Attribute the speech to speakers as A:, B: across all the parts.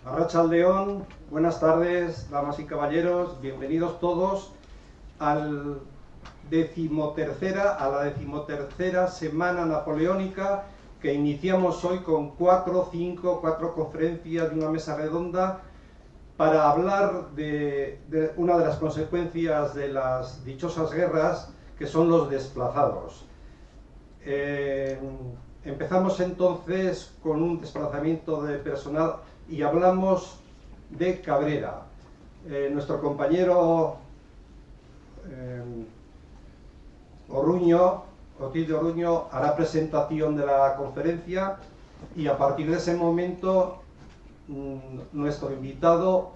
A: Arratsaldeon, buenas tardes, damas y caballeros, bienvenidos todos a la decimotercera semana napoleónica que iniciamos hoy con cuatro conferencias de una mesa redonda para hablar de una de las consecuencias de las dichosas guerras, que son los desplazados. Empezamos entonces con un desplazamiento de personal y hablamos de Cabrera. Nuestro compañero Otilio Orruño, hará presentación de la conferencia y a partir de ese momento nuestro invitado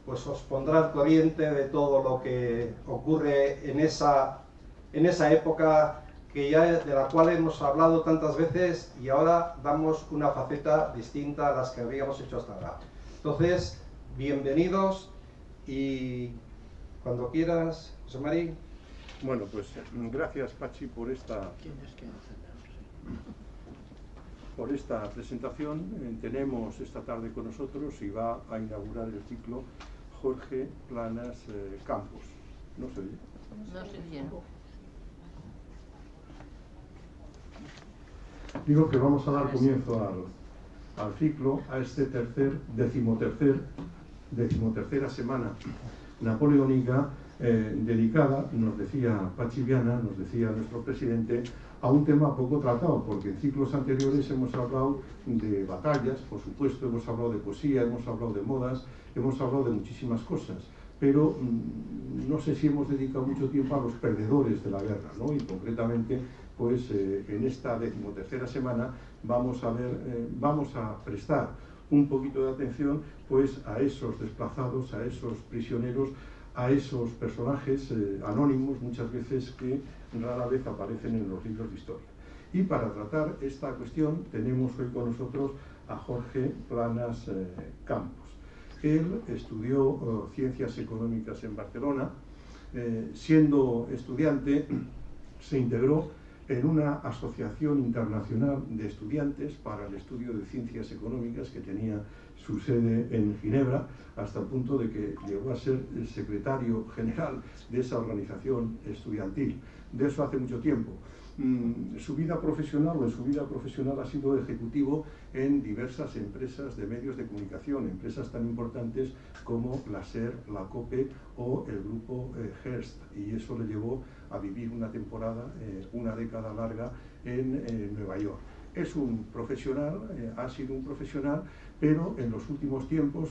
A: pues os pondrá al corriente de todo lo que ocurre en esa época de la cual hemos hablado tantas veces, y ahora damos una faceta distinta a las que habíamos hecho hasta ahora. Entonces, bienvenidos y cuando quieras, José María.
B: Bueno, pues gracias, Pachi, por esta presentación. Tenemos esta tarde con nosotros y va a inaugurar el ciclo Jorge Planas Campos. ¿No se oye?
C: No se oye.
B: Digo que vamos a dar comienzo al ciclo, a este decimotercera semana napoleónica, dedicada, nos decía Pachi Viana, nos decía nuestro presidente, a un tema poco tratado, porque en ciclos anteriores hemos hablado de batallas, por supuesto, hemos hablado de poesía, hemos hablado de modas, hemos hablado de muchísimas cosas, pero no sé si hemos dedicado mucho tiempo a los perdedores de la guerra, ¿no? Y concretamente, pues en esta decimotercera semana vamos a prestar un poquito de atención pues a esos desplazados, a esos prisioneros, a esos personajes anónimos, muchas veces que rara vez aparecen en los libros de historia. Y para tratar esta cuestión tenemos hoy con nosotros a Jorge Planas Campos. Él estudió Ciencias Económicas en Barcelona. Siendo estudiante, se integró en una asociación internacional de estudiantes para el estudio de ciencias económicas que tenía su sede en Ginebra, hasta el punto de que llegó a ser el secretario general de esa organización estudiantil. De eso hace mucho tiempo. En su vida profesional ha sido ejecutivo en diversas empresas de medios de comunicación, empresas tan importantes como la SER, la COPE o el grupo Hearst, y eso le llevó a vivir una temporada, una década larga en Nueva York. Es un profesional, ha sido un profesional, pero en los últimos tiempos,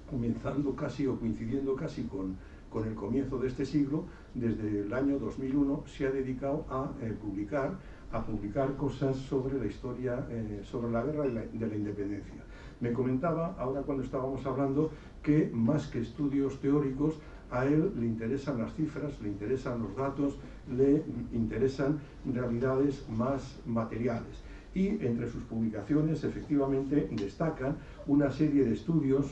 B: comenzando casi o coincidiendo casi con el comienzo de este siglo, desde el año 2001 se ha dedicado a publicar cosas sobre la historia, sobre la guerra de la independencia. Me comentaba, ahora cuando estábamos hablando, que más que estudios teóricos, a él le interesan las cifras, le interesan los datos, le interesan realidades más materiales. Y entre sus publicaciones, efectivamente, destacan una serie de estudios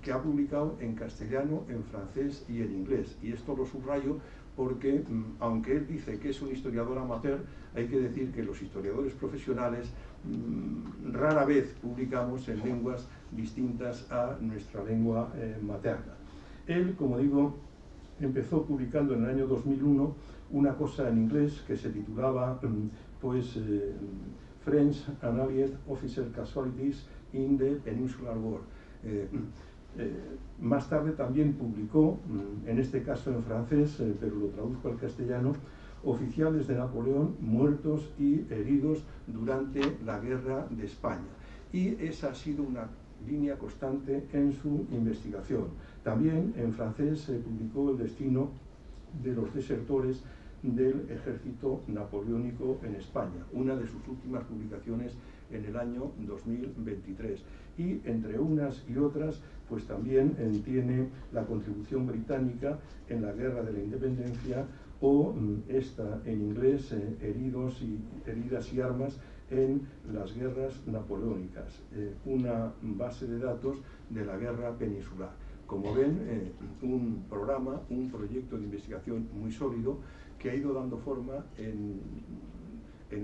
B: que ha publicado en castellano, en francés y en inglés. Y esto lo subrayo porque, aunque él dice que es un historiador amateur, hay que decir que los historiadores profesionales rara vez publicamos en lenguas distintas a nuestra lengua materna. Él, como digo, empezó publicando en el año 2001 una cosa en inglés que se titulaba French and Allied Officer Casualties in the Peninsular War. Más tarde también publicó, en este caso en francés, pero lo traduzco al castellano, Oficiales de Napoleón muertos y heridos durante la Guerra de España. Y esa ha sido una línea constante en su investigación. También en francés se publicó El destino de los desertores del ejército napoleónico en España, una de sus últimas publicaciones en el año 2023. Y entre unas y otras, pues también tiene la contribución británica en la Guerra de la Independencia, o esta en inglés, heridas y armas en las guerras napoleónicas, una base de datos de la guerra peninsular. Como ven, un proyecto de investigación muy sólido que ha ido dando forma en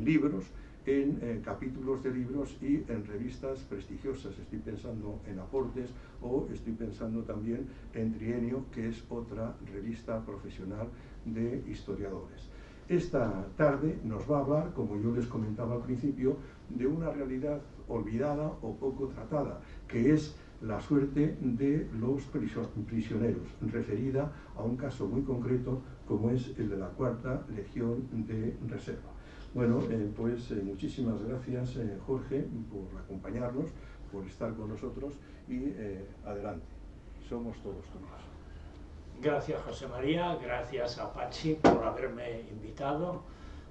B: libros en capítulos de libros y en revistas prestigiosas. Estoy pensando en Aportes o estoy pensando también en Trienio, que es otra revista profesional de historiadores. Esta tarde nos va a hablar, como yo les comentaba al principio, de una realidad olvidada o poco tratada, que es la suerte de los prisioneros, referida a un caso muy concreto como es el de la Cuarta Legión de Reserva. Bueno, pues muchísimas gracias, Jorge, por acompañarnos, por estar con nosotros y adelante, somos todos tuyos.
C: Gracias, José María, gracias a Pachi por haberme invitado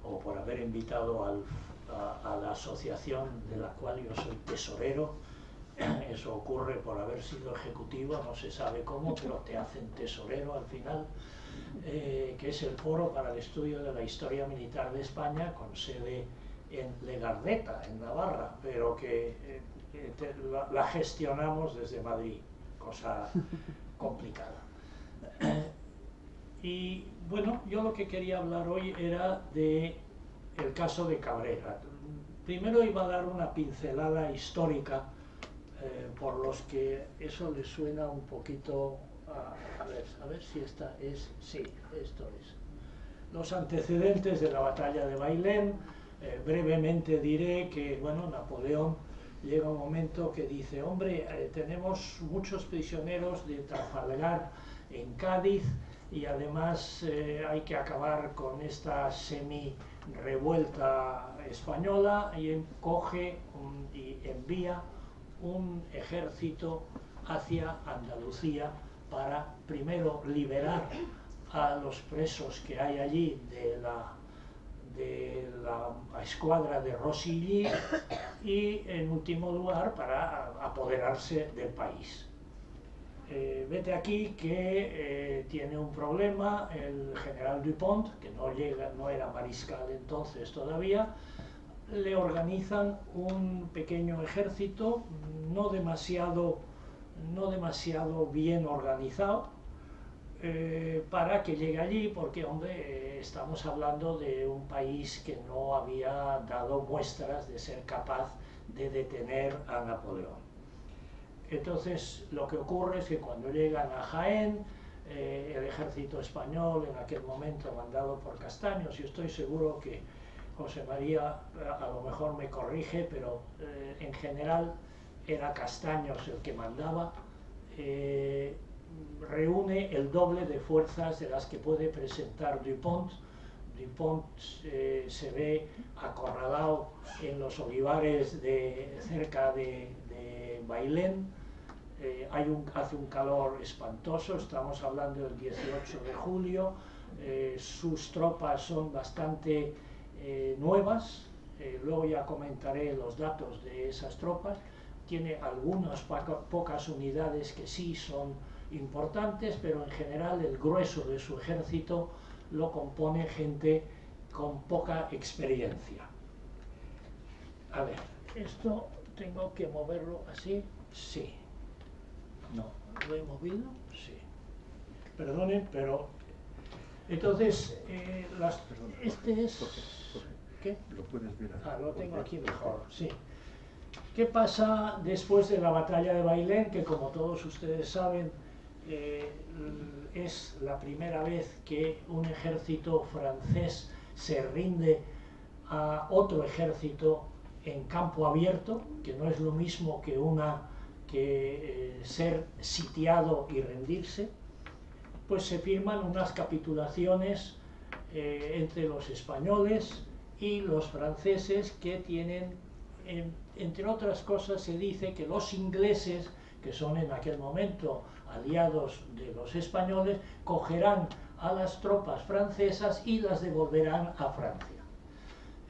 C: o por haber invitado a la asociación de la cual yo soy tesorero. Eso ocurre por haber sido ejecutivo, no se sabe cómo, pero te hacen tesorero al final, que es el Foro para el Estudio de la Historia Militar de España, con sede en Legardeta, en Navarra, pero que la gestionamos desde Madrid, cosa complicada. Y bueno, yo lo que quería hablar hoy era del caso de Cabrera. Primero iba a dar una pincelada histórica, por los que eso les suena un poquito, a ver si esta es, sí, esto es. Los antecedentes de la batalla de Bailén. Brevemente diré que, bueno, Napoleón llega un momento que dice, hombre, tenemos muchos prisioneros de Trafalgar en Cádiz y además hay que acabar con esta semi-revuelta española, y coge y envía un ejército hacia Andalucía para primero liberar a los presos que hay allí de la escuadra de Rosilly y en último lugar para apoderarse del país. Vete aquí que tiene un problema el general Dupont, que no era mariscal entonces todavía. Le organizan un pequeño ejército no demasiado bien organizado, para que llegue allí, porque, hombre, estamos hablando de un país que no había dado muestras de ser capaz de detener a Napoleón. Entonces, lo que ocurre es que cuando llegan a Jaén, el ejército español, en aquel momento mandado por Castaños, y estoy seguro que José María a lo mejor me corrige, pero en general era Castaños el que mandaba, reúne el doble de fuerzas de las que puede presentar Dupont. Dupont se ve acorralado en los olivares cerca de Bailén. Hace un calor espantoso, estamos hablando del 18 de julio, sus tropas son bastante nuevas, luego ya comentaré los datos de esas tropas. Tiene algunas pocas unidades que sí son importantes, pero en general el grueso de su ejército lo compone gente con poca experiencia. A ver, esto tengo que moverlo así, sí. No, ¿lo he movido? Sí. Perdonen, pero... Entonces, este es... ¿Qué?
B: Lo puedes ver aquí.
C: Lo tengo aquí mejor, sí. ¿Qué pasa después de la batalla de Bailén? Que, como todos ustedes saben, es la primera vez que un ejército francés se rinde a otro ejército en campo abierto, que no es lo mismo que ser sitiado y rendirse. Pues se firman unas capitulaciones entre los españoles y los franceses, que tienen, entre otras cosas, se dice que los ingleses, que son en aquel momento aliados de los españoles, cogerán a las tropas francesas y las devolverán a Francia.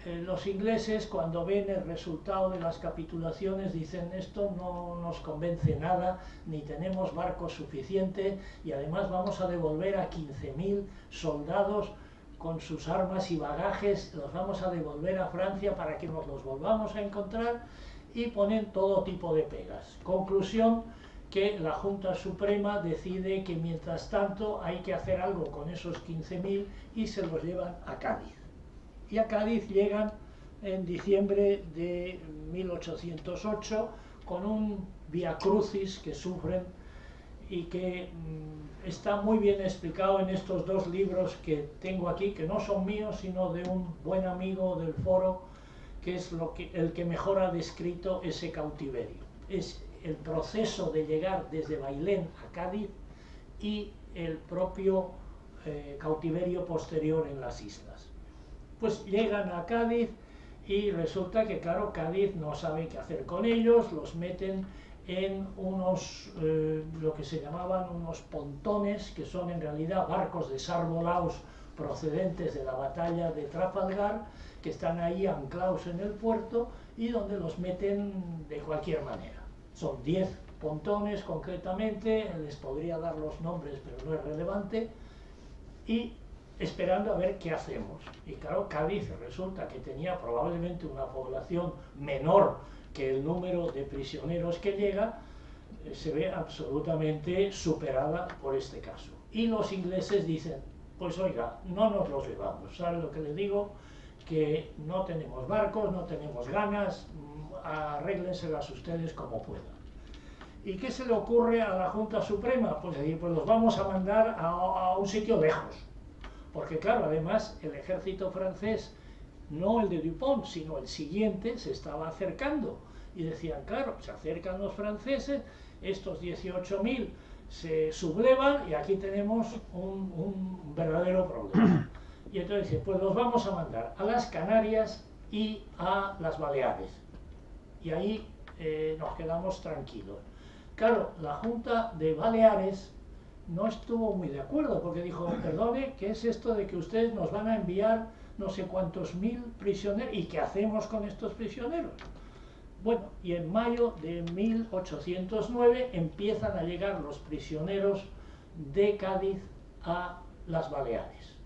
C: Los ingleses, cuando ven el resultado de las capitulaciones, dicen: esto no nos convence nada, ni tenemos barcos suficientes, y además vamos a devolver a 15.000 soldados con sus armas y bagajes, los vamos a devolver a Francia para que nos los volvamos a encontrar, y ponen todo tipo de pegas. Conclusión, que la Junta Suprema decide que mientras tanto hay que hacer algo con esos 15.000 y se los llevan a Cádiz. Y a Cádiz llegan en diciembre de 1808 con un Via Crucis que sufren y que está muy bien explicado en estos dos libros que tengo aquí, que no son míos, sino de un buen amigo del foro, que es el que mejor ha descrito ese cautiverio. Es el proceso de llegar desde Bailén a Cádiz y el propio cautiverio posterior en las islas. Pues llegan a Cádiz y resulta que, claro, Cádiz no sabe qué hacer con ellos, los meten en unos, lo que se llamaban unos pontones, que son en realidad barcos desarbolados procedentes de la batalla de Trafalgar, que están ahí anclados en el puerto y donde los meten de cualquier manera. Son 10 pontones concretamente, les podría dar los nombres pero no es relevante, y esperando a ver qué hacemos. Y claro, Cádiz resulta que tenía probablemente una población menor que el número de prisioneros que llega, se ve absolutamente superada por este caso. Y los ingleses dicen, pues oiga, no nos los llevamos, ¿sabe lo que le digo? Que no tenemos barcos, no tenemos ganas, arréglenselas ustedes como puedan. ¿Y qué se le ocurre a la Junta Suprema? Pues decir, pues los vamos a mandar a un sitio lejos. Porque claro, además el ejército francés, no el de Dupont, sino el siguiente, se estaba acercando. Y decían, claro, se acercan los franceses, estos 18.000 se sublevan y aquí tenemos un verdadero problema. Y entonces dicen, pues los vamos a mandar a las Canarias y a las Baleares. Y ahí nos quedamos tranquilos. Claro, la Junta de Baleares no estuvo muy de acuerdo, porque dijo, perdone, ¿qué es esto de que ustedes nos van a enviar no sé cuántos mil prisioneros? ¿Y qué hacemos con estos prisioneros? Bueno, y en mayo de 1809 empiezan a llegar los prisioneros de Cádiz a las Baleares.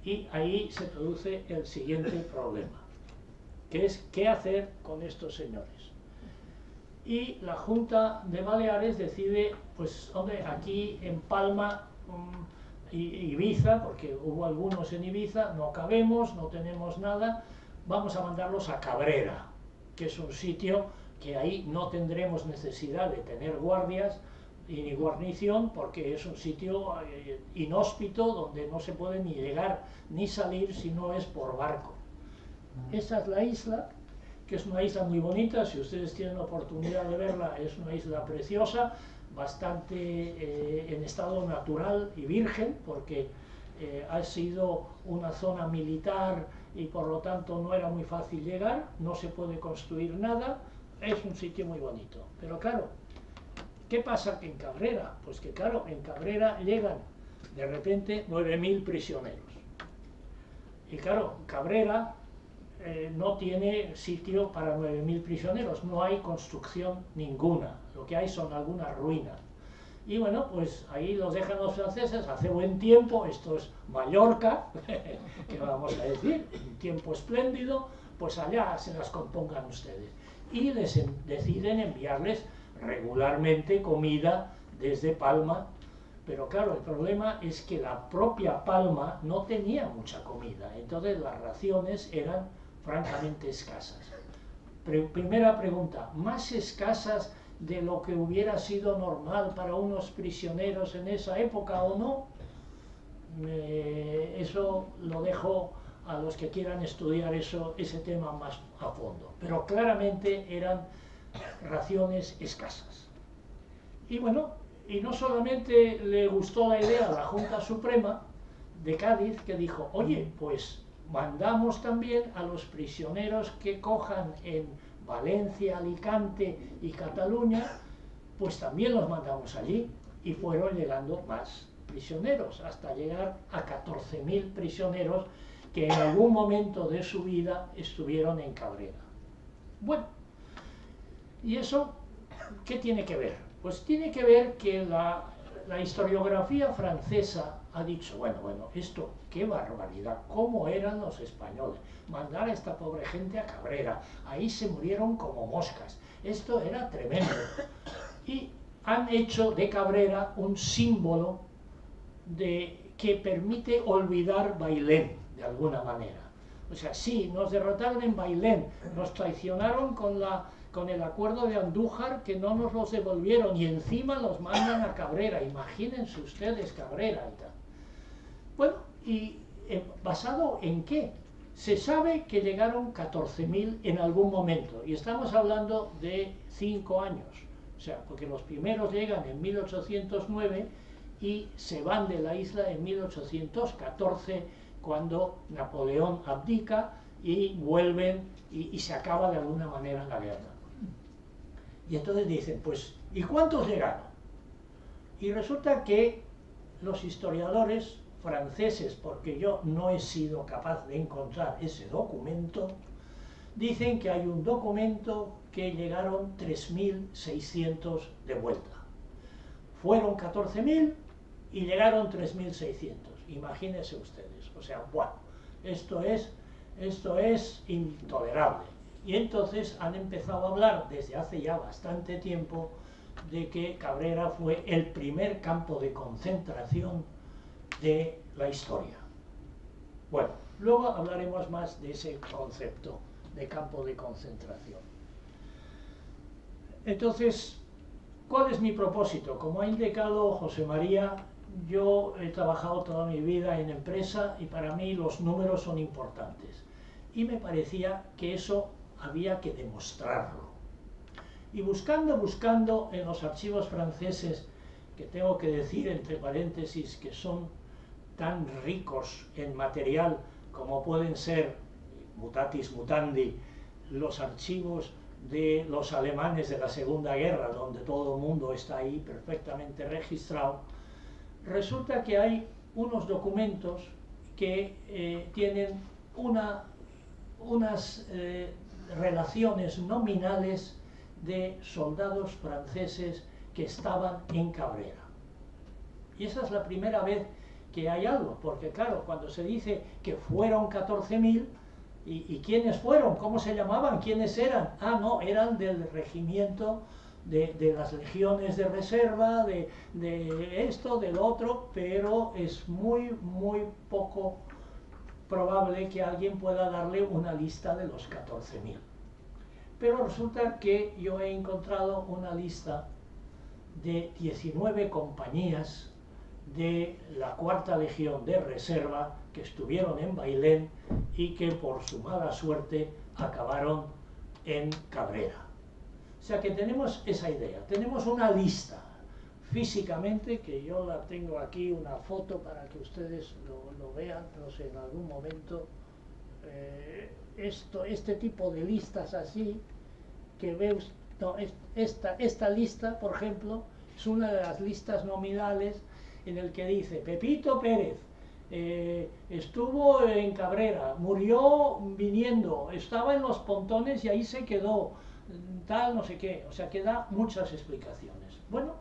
C: Y ahí se produce el siguiente problema, que es qué hacer con estos señores. Y la Junta de Baleares decide, pues hombre, aquí en Palma, Ibiza, porque hubo algunos en Ibiza, no cabemos, no tenemos nada, vamos a mandarlos a Cabrera, que es un sitio que ahí no tendremos necesidad de tener guardias y ni guarnición, porque es un sitio inhóspito donde no se puede ni llegar ni salir si no es por barco. Esa es la isla, que es una isla muy bonita, si ustedes tienen la oportunidad de verla, es una isla preciosa, bastante en estado natural y virgen, porque ha sido una zona militar y por lo tanto no era muy fácil llegar, no se puede construir nada, es un sitio muy bonito. Pero claro, ¿qué pasa en Cabrera? Pues que claro, en Cabrera llegan de repente 9.000 prisioneros. Y claro, Cabrera no tiene sitio para 9.000 prisioneros, no hay construcción ninguna, lo que hay son algunas ruinas. Y bueno, pues ahí los dejan los franceses, hace buen tiempo, esto es Mallorca, que vamos a decir, un tiempo espléndido, pues allá se las compongan ustedes. Y deciden enviarles regularmente comida desde Palma, pero claro, el problema es que la propia Palma no tenía mucha comida, entonces las raciones eran francamente escasas. Primera pregunta, ¿más escasas de lo que hubiera sido normal para unos prisioneros en esa época o no? Eso lo dejo a los que quieran estudiar ese tema más a fondo, pero claramente eran raciones escasas. Y bueno, y no solamente le gustó la idea a la Junta Suprema de Cádiz, que dijo, oye, pues mandamos también a los prisioneros que cojan en Valencia, Alicante y Cataluña, pues también los mandamos allí, y fueron llegando más prisioneros, hasta llegar a 14.000 prisioneros que en algún momento de su vida estuvieron en Cabrera. Bueno, ¿y eso qué tiene que ver? Pues tiene que ver que la historiografía francesa ha dicho, bueno, esto, qué barbaridad, cómo eran los españoles, mandar a esta pobre gente a Cabrera, ahí se murieron como moscas, esto era tremendo. Y han hecho de Cabrera un símbolo que permite olvidar Bailén, de alguna manera, O sea, sí, nos derrotaron en Bailén, nos traicionaron con el acuerdo de Andújar, que no nos los devolvieron, y encima los mandan a Cabrera. Imagínense ustedes Cabrera y tal. Bueno, ¿y basado en qué? Se sabe que llegaron 14.000 en algún momento, y estamos hablando de 5 años. O sea, porque los primeros llegan en 1809 y se van de la isla en 1814, cuando Napoleón abdica y vuelven y se acaba de alguna manera la guerra. Y entonces dicen, pues, ¿y cuántos llegaron? Y resulta que los historiadores franceses, porque yo no he sido capaz de encontrar ese documento, dicen que hay un documento que llegaron 3.600 de vuelta. Fueron 14.000 y llegaron 3.600. Imagínense ustedes. O sea, bueno, esto es intolerable. Y entonces han empezado a hablar desde hace ya bastante tiempo de que Cabrera fue el primer campo de concentración de la historia. Bueno, luego hablaremos más de ese concepto de campo de concentración. Entonces, ¿cuál es mi propósito? Como ha indicado José María, yo he trabajado toda mi vida en empresa y para mí los números son importantes. Y me parecía que eso había que demostrarlo. Y buscando en los archivos franceses, que tengo que decir entre paréntesis que son tan ricos en material como pueden ser, mutatis mutandi, los archivos de los alemanes de la Segunda Guerra, donde todo el mundo está ahí perfectamente registrado, resulta que hay unos documentos que tienen unas relaciones nominales de soldados franceses que estaban en Cabrera. Y esa es la primera vez que hay algo, porque claro, cuando se dice que fueron 14.000, ¿y quiénes fueron? ¿Cómo se llamaban? ¿Quiénes eran? Ah, no, eran del regimiento de las legiones de reserva, de esto, del otro, pero es muy poco probable que alguien pueda darle una lista de los 14.000. Pero resulta que yo he encontrado una lista de 19 compañías de la Cuarta Legión de Reserva que estuvieron en Bailén y que por su mala suerte acabaron en Cabrera. O sea que tenemos esa idea, tenemos una lista físicamente, que yo la tengo aquí, una foto para que ustedes lo vean, no sé, en algún momento, este tipo de listas así, que ve usted, no, esta lista, por ejemplo, es una de las listas nominales en el que dice Pepito Pérez, estuvo en Cabrera, murió viniendo, estaba en los pontones y ahí se quedó, tal, no sé qué, o sea que da muchas explicaciones. Bueno,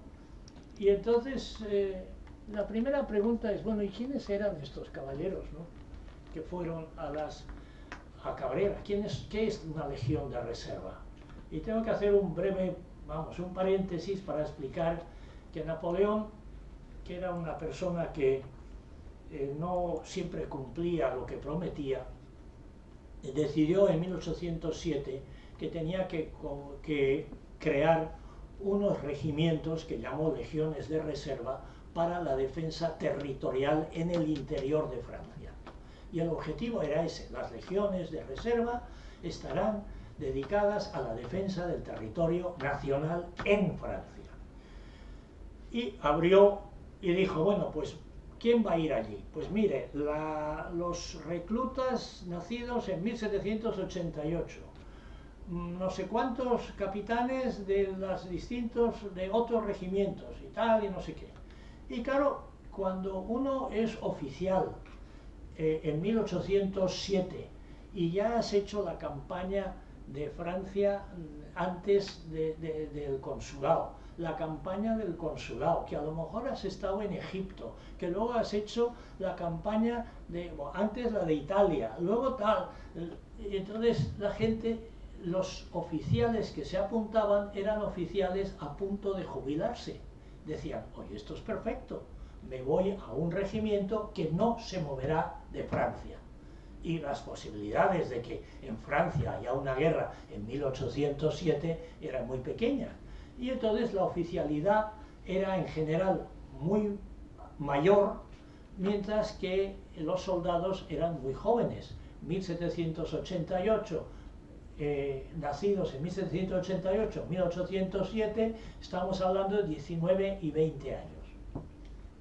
C: y entonces la primera pregunta es, bueno, ¿y quiénes eran estos caballeros, no? Que fueron a Cabrera? ¿Qué es una legión de reserva? Y tengo que hacer un breve, un paréntesis para explicar que Napoleón, que era una persona que no siempre cumplía lo que prometía, decidió en 1807 que tenía que crear unos regimientos que llamó legiones de reserva para la defensa territorial en el interior de Francia. Y el objetivo era ese: las legiones de reserva estarán dedicadas a la defensa del territorio nacional en Francia. Y abrió y dijo, bueno, pues, ¿quién va a ir allí? Pues mire, los reclutas nacidos en 1788, no sé cuántos capitanes de otros regimientos y tal, y no sé qué. Y claro, cuando uno es oficial en 1807 y ya has hecho la campaña de Francia antes del consulado, la campaña del consulado, que a lo mejor has estado en Egipto, que luego has hecho la campaña antes la de Italia, luego tal, y entonces la gente, los oficiales que se apuntaban eran oficiales a punto de jubilarse. Decían, oye, esto es perfecto, me voy a un regimiento que no se moverá de Francia. y las posibilidades de que en Francia haya una guerra en 1807 eran muy pequeñas. Y entonces la oficialidad era en general muy mayor, mientras que los soldados eran muy jóvenes. 1788, nacidos en 1788, 1807, estamos hablando de 19 y 20 años.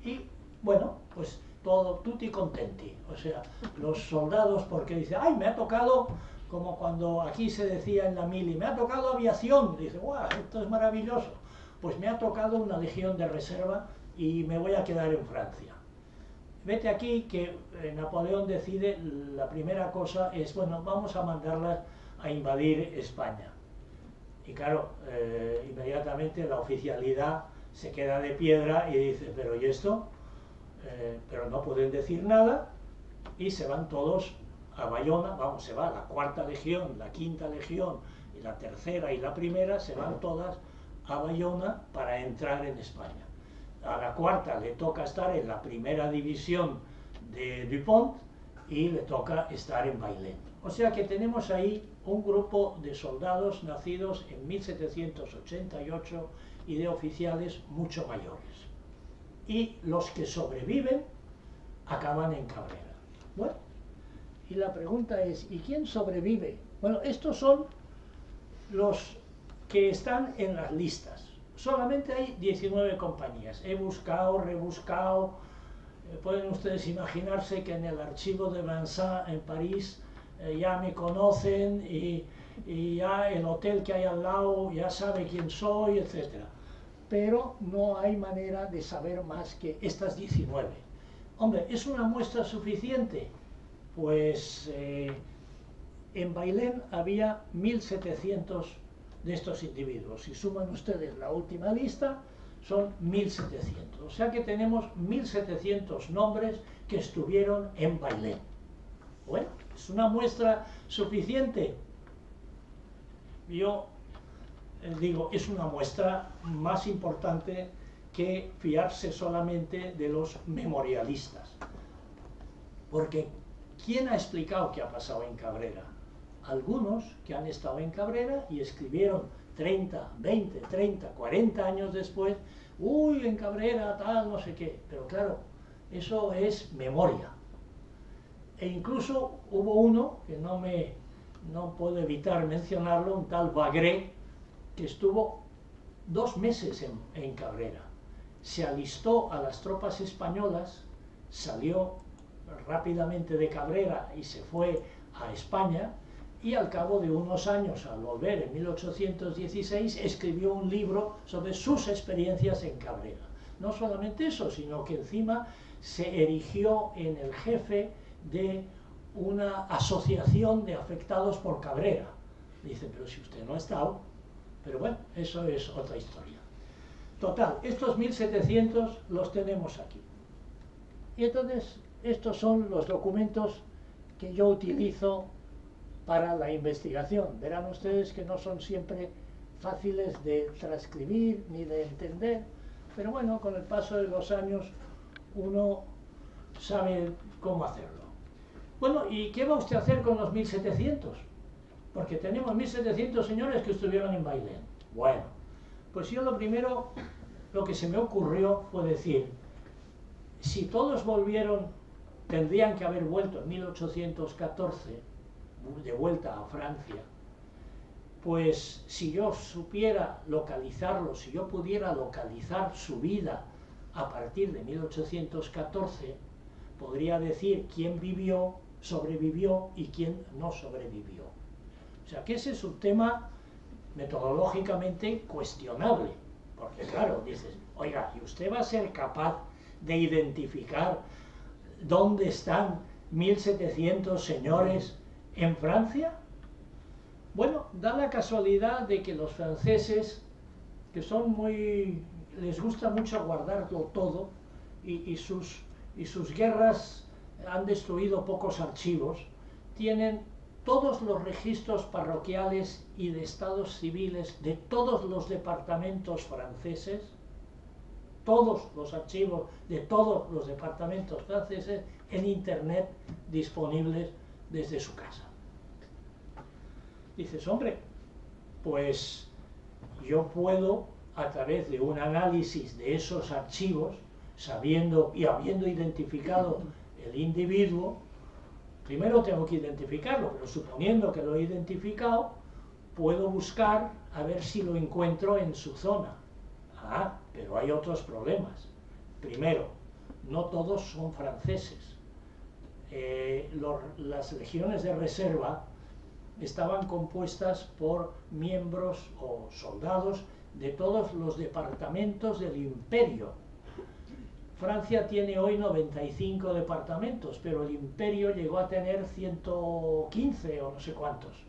C: Y bueno, pues todo tutti contenti, o sea, los soldados, porque dicen, ay, me ha tocado, como cuando aquí se decía en la mili, me ha tocado aviación, dice, guau, esto es maravilloso, pues me ha tocado una legión de reserva y me voy a quedar en Francia. Vete aquí que Napoleón decide, la primera cosa es, bueno, vamos a mandarlas a invadir España. Y claro, inmediatamente la oficialidad se queda de piedra y dice, pero ¿y esto? Pero no pueden decir nada y se van todos a Bayona, vamos, se va la cuarta legión, la quinta legión y la tercera y la primera, se van todas a Bayona para entrar en España. A la cuarta le toca estar en la primera división de Dupont y le toca estar en Bailén. O sea que tenemos ahí un grupo de soldados nacidos en 1788 y de oficiales mucho mayores. Y los que sobreviven acaban en Cabrera. Bueno, y la pregunta es, ¿y quién sobrevive? Bueno, estos son los que están en las listas. Solamente hay 19 compañías. He buscado, rebuscado. Pueden ustedes imaginarse que en el archivo de Vincent en París ya me conocen y ya el hotel que hay al lado ya sabe quién soy, etc. Pero no hay manera de saber más que estas 19. Hombre, ¿es una muestra suficiente? Pues en Bailén había 1700 de estos individuos. Si suman ustedes la última lista, son 1700. O sea que tenemos 1700 nombres que estuvieron en Bailén. Bueno, ¿es una muestra suficiente? Yo digo, es una muestra más importante que fiarse solamente de los memorialistas. Porque, ¿quién ha explicado qué ha pasado en Cabrera? Algunos que han estado en Cabrera y escribieron 30, 20, 30, 40 años después, uy, en Cabrera, tal, no sé qué. Pero claro, eso es memoria. E incluso hubo uno, que no puedo evitar mencionarlo, un tal Bagré, que estuvo 2 meses en Cabrera. Se alistó a las tropas españolas, salió rápidamente de Cabrera y se fue a España, y al cabo de unos años, al volver en 1816, escribió un libro sobre sus experiencias en Cabrera. No solamente eso, sino que encima se erigió en el jefe de una asociación de afectados por Cabrera. Dice, pero si usted no ha estado. Pero bueno, eso es otra historia. Total, estos 1700 los tenemos aquí. Y entonces, estos son los documentos que yo utilizo para la investigación. Verán ustedes que no son siempre fáciles de transcribir ni de entender, pero bueno, con el paso de los años uno sabe cómo hacerlo. Bueno, ¿y qué va usted a hacer con los 1700? Porque tenemos 1700 señores que estuvieron en Bailén. Bueno, pues yo lo primero, lo que se me ocurrió fue decir, si todos volvieron, tendrían que haber vuelto en 1814, de vuelta a Francia, pues si yo supiera localizarlo, si yo pudiera localizar su vida a partir de 1814, podría decir quién vivió, sobrevivió y quién no sobrevivió. O sea que ese es un tema metodológicamente cuestionable, porque claro, dices, oiga, ¿y usted va a ser capaz de identificar dónde están 1700 señores en Francia? Bueno, da la casualidad de que los franceses, que son les gusta mucho guardarlo todo, y sus guerras han destruido pocos archivos, tienen todos los registros parroquiales y de estados civiles de todos los departamentos franceses, todos los archivos de todos los departamentos franceses en internet disponibles desde su casa. Dices, hombre, pues yo puedo, a través de un análisis de esos archivos, sabiendo y habiendo identificado el individuo, primero tengo que identificarlo, pero suponiendo que lo he identificado, puedo buscar a ver si lo encuentro en su zona. Ah, pero hay otros problemas. Primero, no todos son franceses. Las legiones de reserva estaban compuestas por miembros o soldados de todos los departamentos del imperio. Francia tiene hoy 95 departamentos, pero el imperio llegó a tener 115 o no sé cuántos.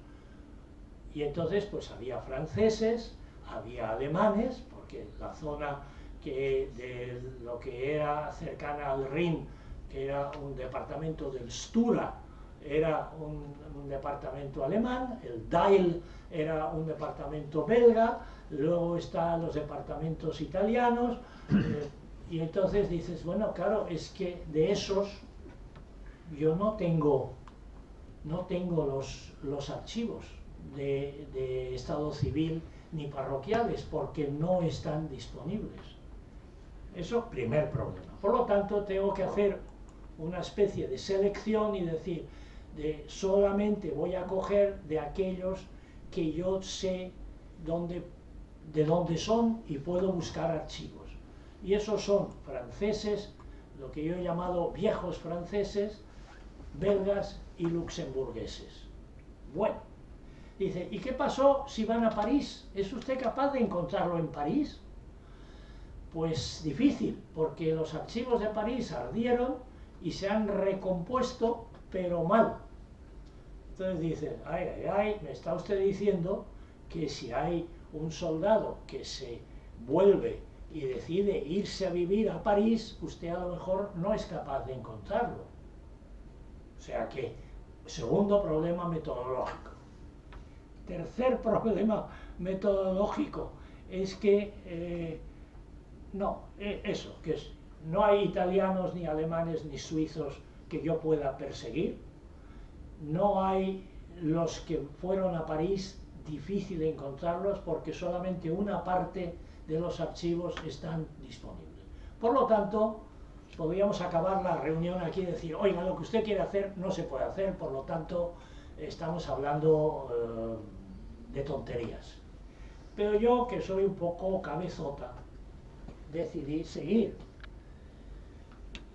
C: Y entonces pues había franceses, había alemanes, porque la zona de lo que era cercana al Rin, que era un departamento del Stura, era un departamento alemán, el Dail era un departamento belga, luego están los departamentos italianos, y entonces dices, bueno, claro, es que de esos yo no tengo los archivos de Estado Civil ni parroquiales, porque no están disponibles. Eso, primer problema. Por lo tanto, tengo que hacer una especie de selección y decir, solamente voy a coger de aquellos que yo sé de dónde son y puedo buscar archivos. Y esos son franceses, lo que yo he llamado viejos franceses, belgas y luxemburgueses. Bueno, dice, ¿y qué pasó si van a París? ¿Es usted capaz de encontrarlo en París? Pues difícil, porque los archivos de París ardieron y se han recompuesto, pero mal. Entonces dice, me está usted diciendo que si hay un soldado que se vuelve y decide irse a vivir a París, usted a lo mejor no es capaz de encontrarlo. O sea que, segundo problema metodológico. Tercer problema metodológico es que, no hay italianos, ni alemanes, ni suizos que yo pueda perseguir. No hay los que fueron a París, difícil encontrarlos porque solamente una parte de los archivos están disponibles. Por lo tanto, podríamos acabar la reunión aquí y decir, oiga, lo que usted quiere hacer no se puede hacer, por lo tanto, estamos hablando de tonterías. Pero yo, que soy un poco cabezota, decidí seguir.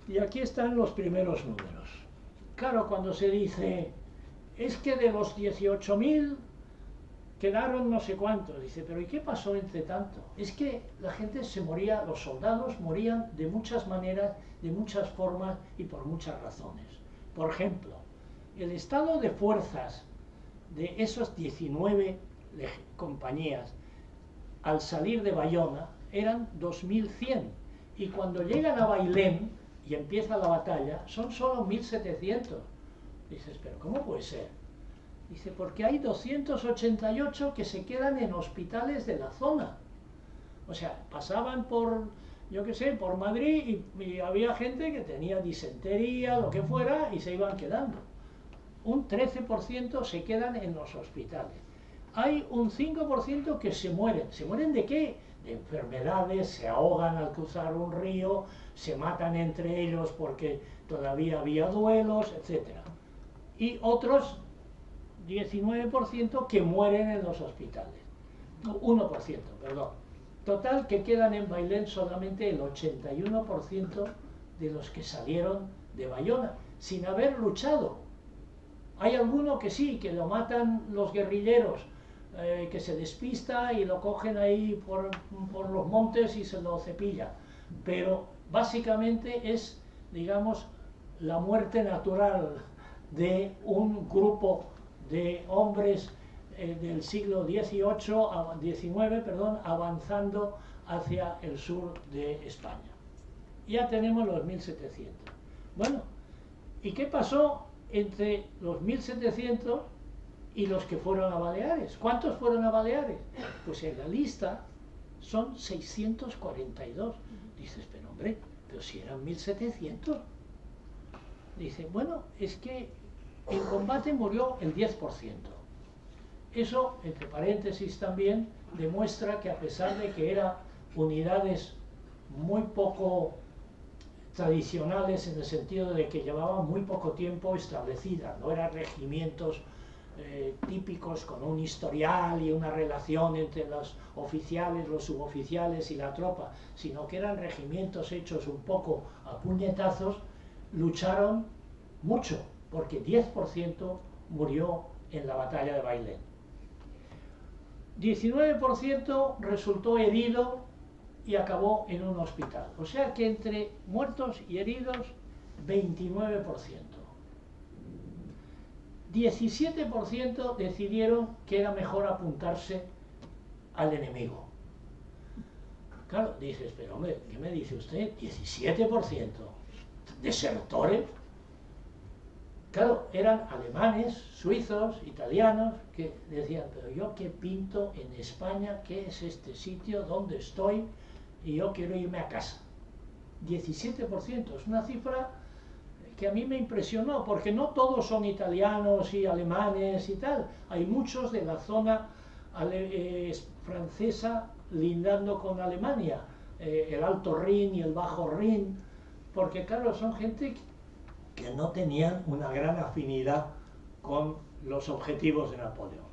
C: Y aquí están los primeros números. Claro, cuando se dice, es que de los 18.000 quedaron no sé cuántos, dice, pero ¿y qué pasó entre tanto? Es que la gente se moría, los soldados morían de muchas maneras, de muchas formas y por muchas razones. Por ejemplo, el estado de fuerzas de esos 19 compañías al salir de Bayona eran 2.100 y cuando llegan a Bailén y empieza la batalla son solo 1.700. Dices, pero ¿cómo puede ser? Dice, porque hay 288 que se quedan en hospitales de la zona. O sea, pasaban por, yo qué sé, por Madrid y había gente que tenía disentería, lo que fuera, y se iban quedando. Un 13% se quedan en los hospitales. Hay un 5% que se mueren. ¿Se mueren de qué? De enfermedades, se ahogan al cruzar un río, se matan entre ellos porque todavía había duelos, etc. Y otros 19% que mueren en los hospitales. 1%, perdón. Total, que quedan en Bailén solamente el 81% de los que salieron de Bayona, sin haber luchado. Hay alguno que sí, que lo matan los guerrilleros, que se despista y lo cogen ahí por los montes y se lo cepilla. Pero básicamente es, digamos, la muerte natural de un grupo de hombres del siglo XIX, avanzando hacia el sur de España. Ya tenemos los 1.700. Bueno, ¿y qué pasó entre los 1.700 y los que fueron a Baleares? ¿Cuántos fueron a Baleares? Pues en la lista son 642. Dices, pero hombre, pero si eran 1.700. Dice, bueno, es que En combate murió el 10%. Eso, entre paréntesis también, demuestra que a pesar de que eran unidades muy poco tradicionales en el sentido de que llevaban muy poco tiempo establecidas, no eran regimientos típicos con un historial y una relación entre los oficiales, los suboficiales y la tropa, sino que eran regimientos hechos un poco a puñetazos, lucharon mucho, porque 10% murió en la batalla de Bailén. 19% resultó herido y acabó en un hospital. O sea que entre muertos y heridos, 29%. 17% decidieron que era mejor apuntarse al enemigo. Claro, dices, pero hombre, ¿qué me dice usted? 17%. ¿Desertores? Claro, eran alemanes, suizos, italianos, que decían, pero yo qué pinto en España, ¿qué es este sitio? ¿Dónde estoy? Y yo quiero irme a casa. 17%, es una cifra que a mí me impresionó, porque no todos son italianos y alemanes y tal. Hay muchos de la zona francesa lindando con Alemania, el Alto Rin y el Bajo Rin, porque claro, son gente que no tenían una gran afinidad con los objetivos de Napoleón.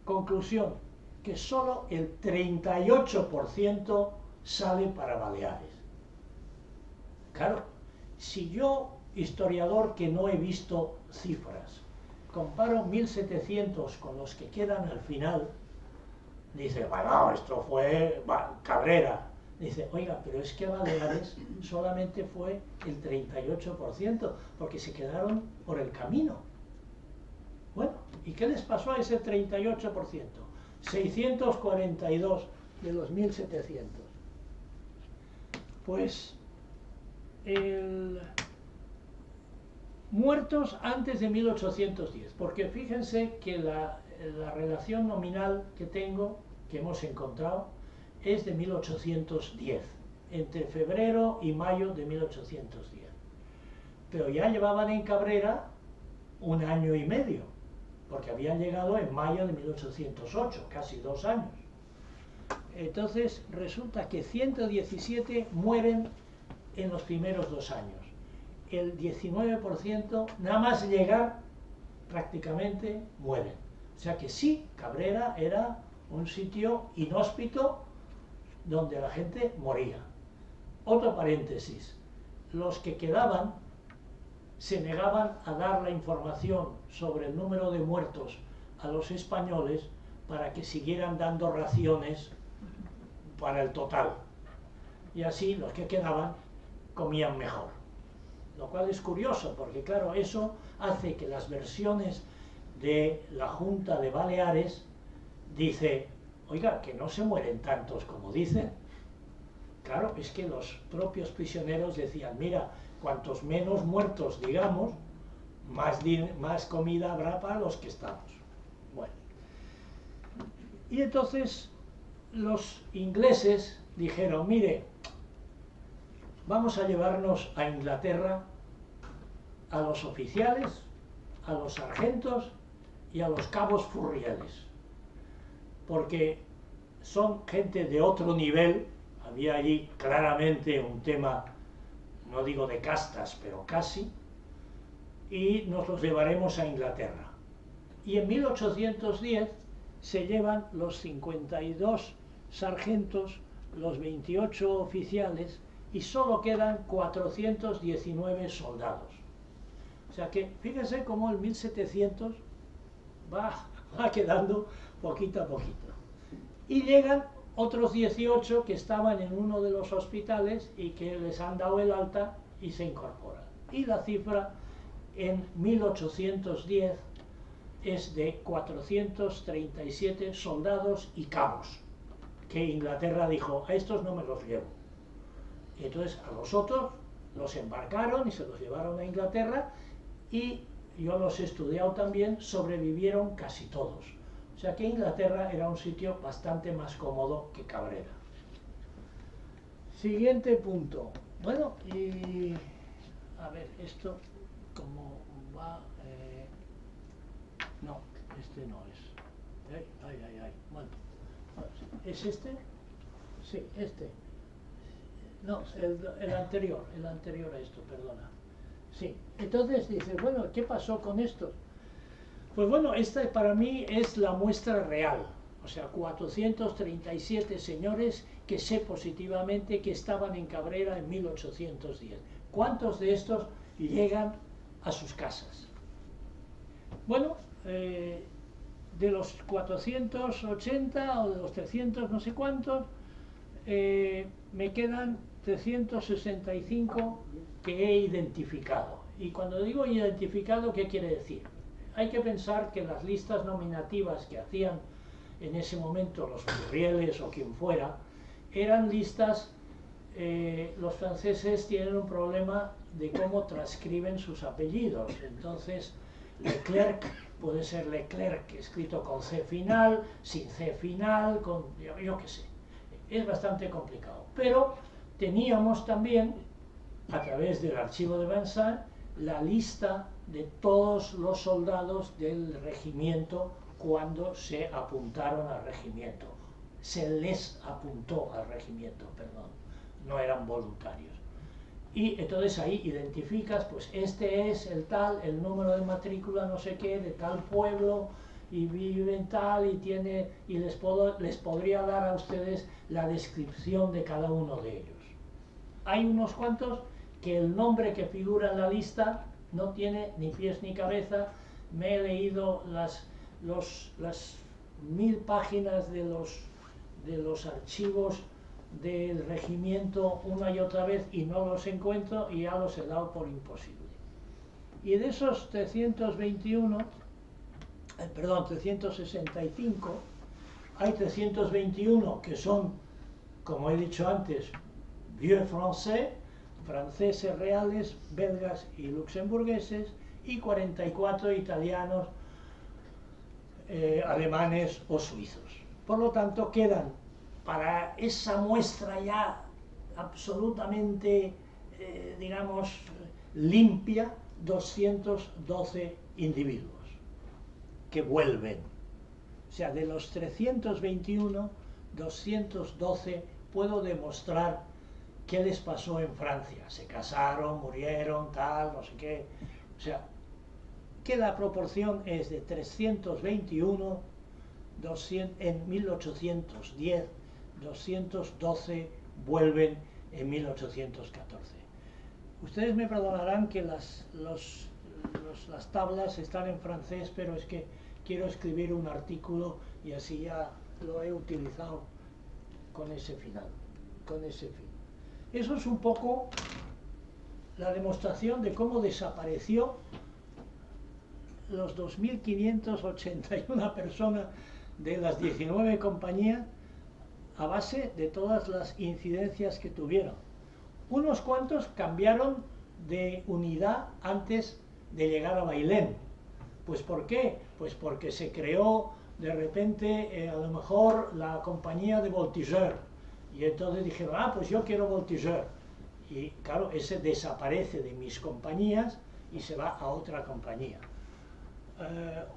C: Conclusión, que solo el 38% sale para Baleares. Claro, si yo, historiador que no he visto cifras, comparo 1700 con los que quedan al final, dice, bueno, esto fue Cabrera. Dice, oiga, pero es que Baleares solamente fue el 38%, porque se quedaron por el camino. Bueno, ¿y qué les pasó a ese 38%? 642 de los 1700. Pues, muertos antes de 1810, porque fíjense que la relación nominal que tengo, que hemos encontrado, es de 1810, entre febrero y mayo de 1810. Pero ya llevaban en Cabrera un año y medio, porque habían llegado en mayo de 1808, casi 2 años. Entonces resulta que 117 mueren en los primeros 2 años. El 19%, nada más llegar, prácticamente mueren. O sea que sí, Cabrera era un sitio inhóspito donde la gente moría. Otro paréntesis, los que quedaban se negaban a dar la información sobre el número de muertos a los españoles para que siguieran dando raciones para el total. Y así los que quedaban comían mejor. Lo cual es curioso, porque claro, eso hace que las versiones de la Junta de Baleares dice, oiga, que no se mueren tantos como dicen. Claro, es que los propios prisioneros decían, mira, cuantos menos muertos digamos, más comida habrá para los que estamos. Bueno. Y entonces los ingleses dijeron, mire, vamos a llevarnos a Inglaterra a los oficiales, a los sargentos y a los cabos furrieles, porque son gente de otro nivel. Había allí claramente un tema, no digo de castas, pero casi, y nos los llevaremos a Inglaterra. Y en 1810 se llevan los 52 sargentos, los 28 oficiales, y solo quedan 419 soldados. O sea que, fíjense cómo el 1700 va quedando poquito a poquito. Y llegan otros 18 que estaban en uno de los hospitales y que les han dado el alta y se incorporan. Y la cifra en 1810 es de 437 soldados y cabos, que Inglaterra dijo, a estos no me los llevo. Y entonces a los otros los embarcaron y se los llevaron a Inglaterra, y yo los he estudiado también, sobrevivieron casi todos. O sea que Inglaterra era un sitio bastante más cómodo que Cabrera. Siguiente punto. Bueno, y a ver, esto como va... No, este no es. Ay. Bueno, ¿es este? Sí, este. No, el anterior a esto, perdona. Sí, entonces dices, bueno, ¿qué pasó con esto? Pues bueno, esta para mí es la muestra real. O sea, 437 señores que sé positivamente que estaban en Cabrera en 1810. ¿Cuántos de estos llegan a sus casas? Bueno, de los 480 o de los 300 no sé cuántos, me quedan 365 que he identificado. Y cuando digo identificado, ¿qué quiere decir? Hay que pensar que las listas nominativas que hacían en ese momento los Plurieles o quien fuera, eran listas, los franceses tienen un problema de cómo transcriben sus apellidos. Entonces, Leclerc puede ser Leclerc escrito con C final, sin C final, con yo qué sé. Es bastante complicado. Pero teníamos también, a través del archivo de Vincennes, la lista de todos los soldados del regimiento cuando se apuntaron al regimiento. Se les apuntó al regimiento, perdón, no eran voluntarios. Y entonces ahí identificas, pues este es el tal, el número de matrícula no sé qué, de tal pueblo, y vive en tal, y tiene, y les podría dar a ustedes la descripción de cada uno de ellos. Hay unos cuantos que el nombre que figura en la lista no tiene ni pies ni cabeza. Me he leído las 1000 páginas de los archivos del regimiento una y otra vez y no los encuentro y ya los he dado por imposible. Y de esos 365, hay 321 que son, como he dicho antes, vieux français, franceses reales, belgas y luxemburgueses, y 44 italianos, alemanes o suizos. Por lo tanto, quedan para esa muestra ya absolutamente, digamos, limpia, 212 individuos que vuelven. O sea, de los 321, 212 puedo demostrar qué les pasó en Francia. Se casaron, murieron, tal, no sé qué. O sea, que la proporción es de 321 en 1810, 212 vuelven en 1814. Ustedes me perdonarán que las tablas están en francés, pero es que quiero escribir un artículo y así ya lo he utilizado con ese final, con ese fin. Eso es un poco la demostración de cómo desapareció los 2.581 personas de las 19 compañías a base de todas las incidencias que tuvieron. Unos cuantos cambiaron de unidad antes de llegar a Bailén. ¿Pues por qué? Pues porque se creó de repente a lo mejor la compañía de Voltigeur y entonces dijeron, pues yo quiero Voltigeur, y claro, ese desaparece de mis compañías y se va a otra compañía.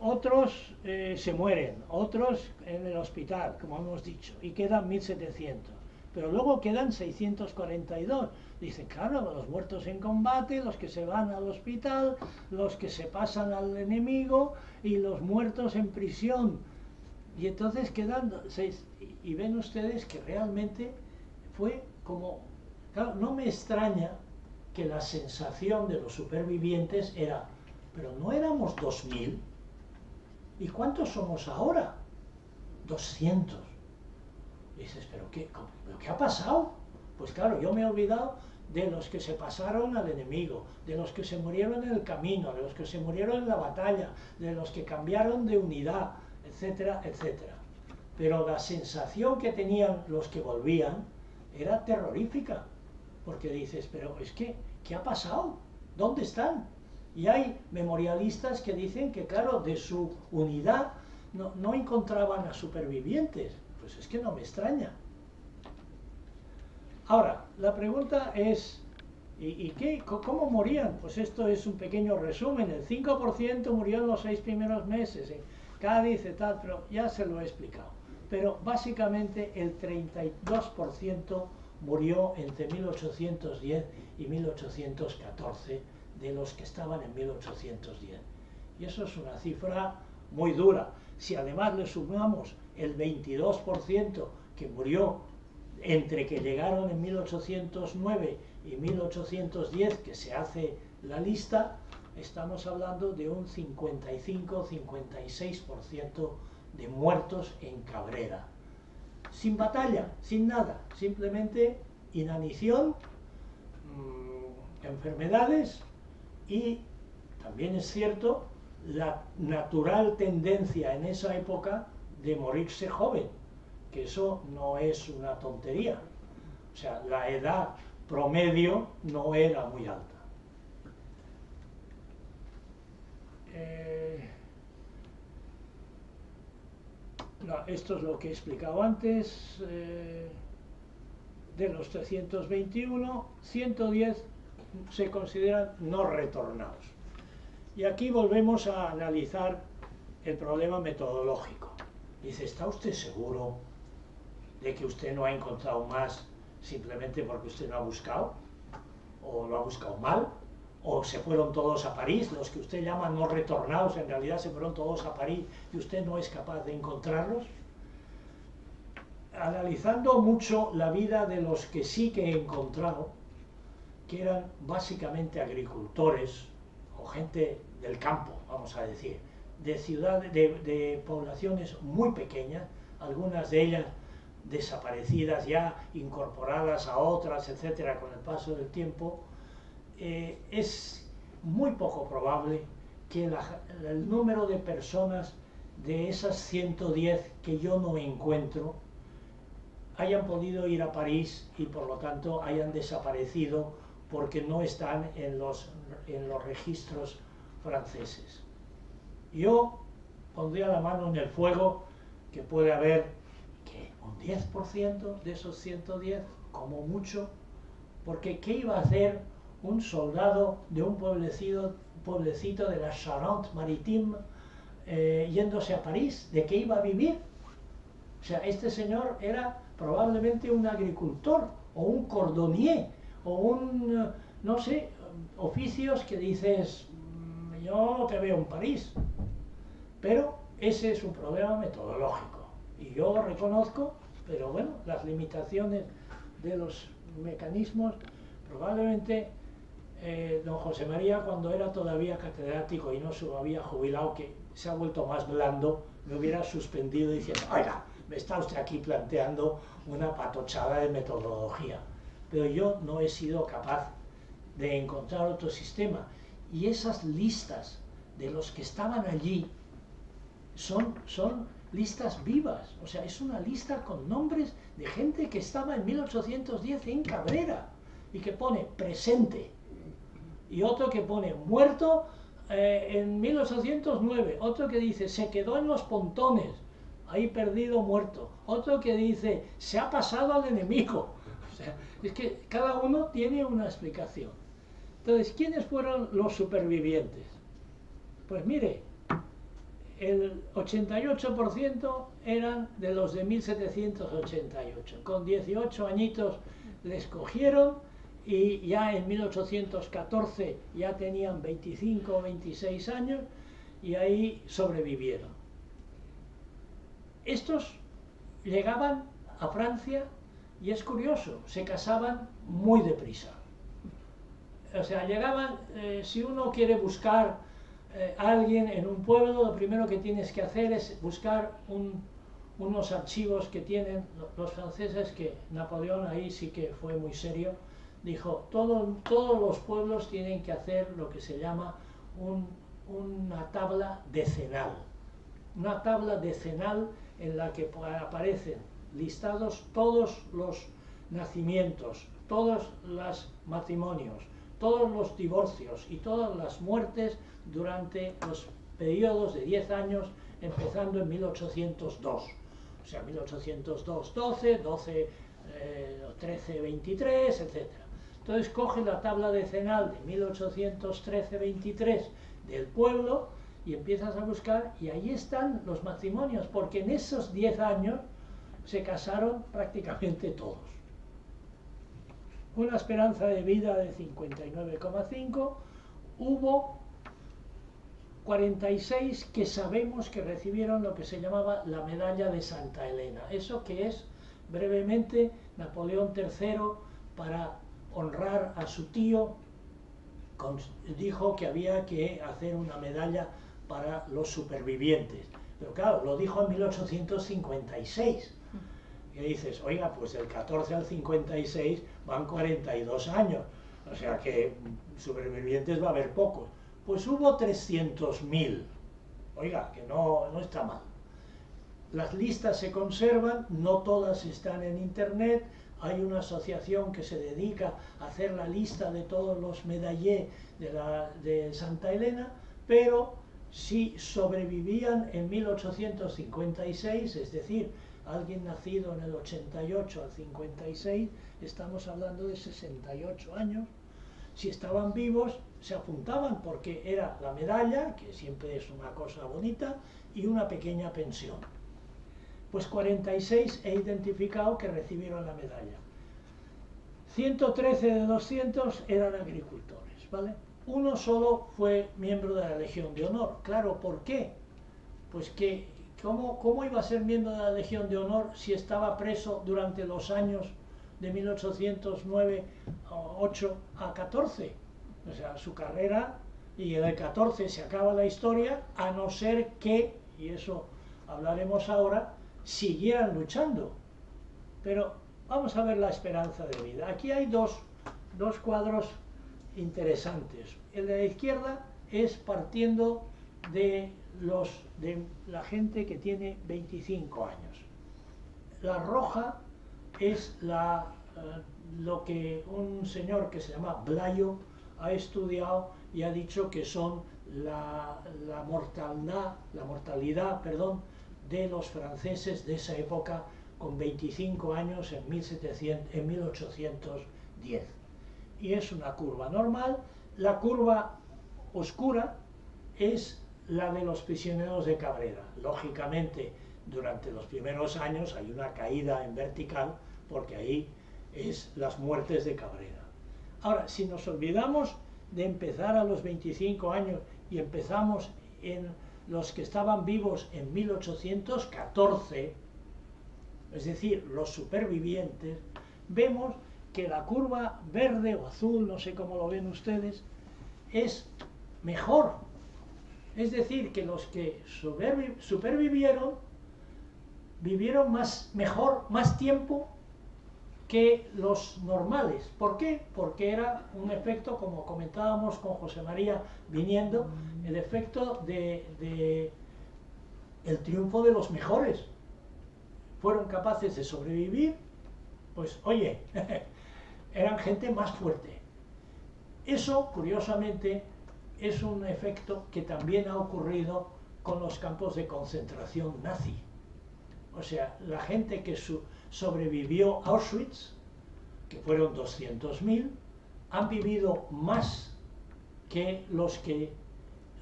C: Otros se mueren, otros en el hospital, como hemos dicho, y quedan 1700. Pero luego quedan 642. Dicen, claro, los muertos en combate, los que se van al hospital, los que se pasan al enemigo y los muertos en prisión. Y entonces quedan 6. Y ven ustedes que realmente fue como... Claro, no me extraña que la sensación de los supervivientes era... Pero no éramos 2000. ¿Y cuántos somos ahora? 200. Y dices, ¿pero qué ha pasado? Pues claro, yo me he olvidado de los que se pasaron al enemigo, de los que se murieron en el camino, de los que se murieron en la batalla, de los que cambiaron de unidad, etcétera, etcétera. Pero la sensación que tenían los que volvían era terrorífica. Porque dices, pero es que, ¿qué ha pasado? ¿Dónde están? Y hay memorialistas que dicen que, claro, de su unidad no encontraban a supervivientes. Pues es que no me extraña. Ahora, la pregunta es, ¿Cómo morían? Pues esto es un pequeño resumen. El 5% murió en los 6 primeros meses, en Cádiz y tal, pero ya se lo he explicado. Pero básicamente el 32% murió entre 1810 y 1814 de los que estaban en 1810. Y eso es una cifra muy dura. Si además le sumamos el 22% que murió entre que llegaron en 1809 y 1810, que se hace la lista, estamos hablando de un 55-56% de muertos en Cabrera. Sin batalla, sin nada, simplemente inanición, enfermedades y, también es cierto, la natural tendencia en esa época de morirse joven, que eso no es una tontería. O sea, la edad promedio no era muy alta. No, esto es lo que he explicado antes. De los 321, 110 se consideran no retornados. Y aquí volvemos a analizar el problema metodológico. Dice, ¿está usted seguro de que usted no ha encontrado más simplemente porque usted no ha buscado? ¿O lo ha buscado mal? ¿O se fueron todos a París? Los que usted llama no retornados, en realidad se fueron todos a París y usted no es capaz de encontrarlos. Analizando mucho la vida de los que sí que he encontrado, que eran básicamente agricultores o gente del campo, vamos a decir, de ciudades, de poblaciones muy pequeñas, algunas de ellas desaparecidas ya, incorporadas a otras, etcétera, con el paso del tiempo, es muy poco probable que el número de personas de esas 110 que yo no encuentro hayan podido ir a París y por lo tanto hayan desaparecido porque no están en los registros franceses. Yo pondría la mano en el fuego que puede haber que un 10% de esos 110, como mucho, porque ¿qué iba a hacer un soldado de un pueblecito de la Charente-Maritime yéndose a París? ¿De qué iba a vivir? O sea, este señor era probablemente un agricultor o un cordonier o un, no sé, oficios que dices, yo no te veo en París. Pero ese es un problema metodológico y yo reconozco, pero bueno, las limitaciones de los mecanismos. Probablemente don José María, cuando era todavía catedrático y no se había jubilado, que se ha vuelto más blando, me hubiera suspendido diciendo, oiga, me está usted aquí planteando una patochada de metodología. Pero yo no he sido capaz de encontrar otro sistema. Y esas listas de los que estaban allí son listas vivas. O sea, es una lista con nombres de gente que estaba en 1810 en Cabrera y que pone presente. Y otro que pone muerto en 1809. Otro que dice se quedó en los pontones, ahí perdido, muerto. Otro que dice se ha pasado al enemigo. O sea, es que cada uno tiene una explicación. Entonces, ¿quiénes fueron los supervivientes? Pues mire, el 88% eran de los de 1788. Con 18 añitos les cogieron y ya en 1814 ya tenían 25 o 26 años y ahí sobrevivieron. Estos llegaban a Francia y es curioso, se casaban muy deprisa. O sea, llegaban, si uno quiere buscar a alguien en un pueblo, lo primero que tienes que hacer es buscar unos archivos que tienen los franceses, que Napoleón ahí sí que fue muy serio, dijo, todos los pueblos tienen que hacer lo que se llama una tabla decenal. Una tabla decenal en la que aparecen listados todos los nacimientos, todos los matrimonios, todos los divorcios y todas las muertes durante los periodos de 10 años, empezando en 1802. O sea, 1802, 12, 12, 13, 23, etc. Entonces coge la tabla decenal de 1813-23 del pueblo y empiezas a buscar, y ahí están los matrimonios, porque en esos 10 años se casaron prácticamente todos. Una esperanza de vida de 59,5, hubo 46 que sabemos que recibieron lo que se llamaba la medalla de Santa Elena. Eso que es, brevemente, Napoleón III, para honrar a su tío, dijo que había que hacer una medalla para los supervivientes. Pero claro, lo dijo en 1856. Y dices, oiga, pues del 14 al 56 van 42 años. O sea que supervivientes va a haber pocos. Pues hubo 300.000. Oiga, que no está mal. Las listas se conservan, no todas están en internet. Hay una asociación que se dedica a hacer la lista de todos los medallés de Santa Elena, pero si sobrevivían en 1856, es decir, alguien nacido en el 88 al 56, estamos hablando de 68 años, si estaban vivos se apuntaban porque era la medalla, que siempre es una cosa bonita, y una pequeña pensión. Pues 46 he identificado que recibieron la medalla. 113 de 200 eran agricultores, ¿vale? Uno solo fue miembro de la Legión de Honor. Claro, ¿por qué? Pues que, ¿cómo iba a ser miembro de la Legión de Honor si estaba preso durante los años de 1809, 8 a 14? O sea, su carrera, y en el 14 se acaba la historia, a no ser que, y eso hablaremos ahora, siguieran luchando. Pero vamos a ver la esperanza de vida. Aquí hay dos cuadros interesantes. El de la izquierda es partiendo de la gente que tiene 25 años. La roja es lo que un señor que se llama Blayo ha estudiado y ha dicho que son la mortalidad de los franceses de esa época con 25 años en 1810. Y es una curva normal. La curva oscura es la de los prisioneros de Cabrera. Lógicamente, durante los primeros años hay una caída en vertical, porque ahí es las muertes de Cabrera. Ahora, si nos olvidamos de empezar a los 25 años y empezamos en los que estaban vivos en 1814, es decir, los supervivientes, vemos que la curva verde o azul, no sé cómo lo ven ustedes, es mejor. Es decir, que los que supervivieron vivieron mejor, más tiempo que los normales. ¿Por qué? Porque era un efecto, como comentábamos con José María viniendo, el efecto de el triunfo de los mejores. Fueron capaces de sobrevivir, pues oye, eran gente más fuerte. Eso, curiosamente, es un efecto que también ha ocurrido con los campos de concentración nazi. O sea, la gente que sobrevivió a Auschwitz, que fueron 200.000, han vivido más que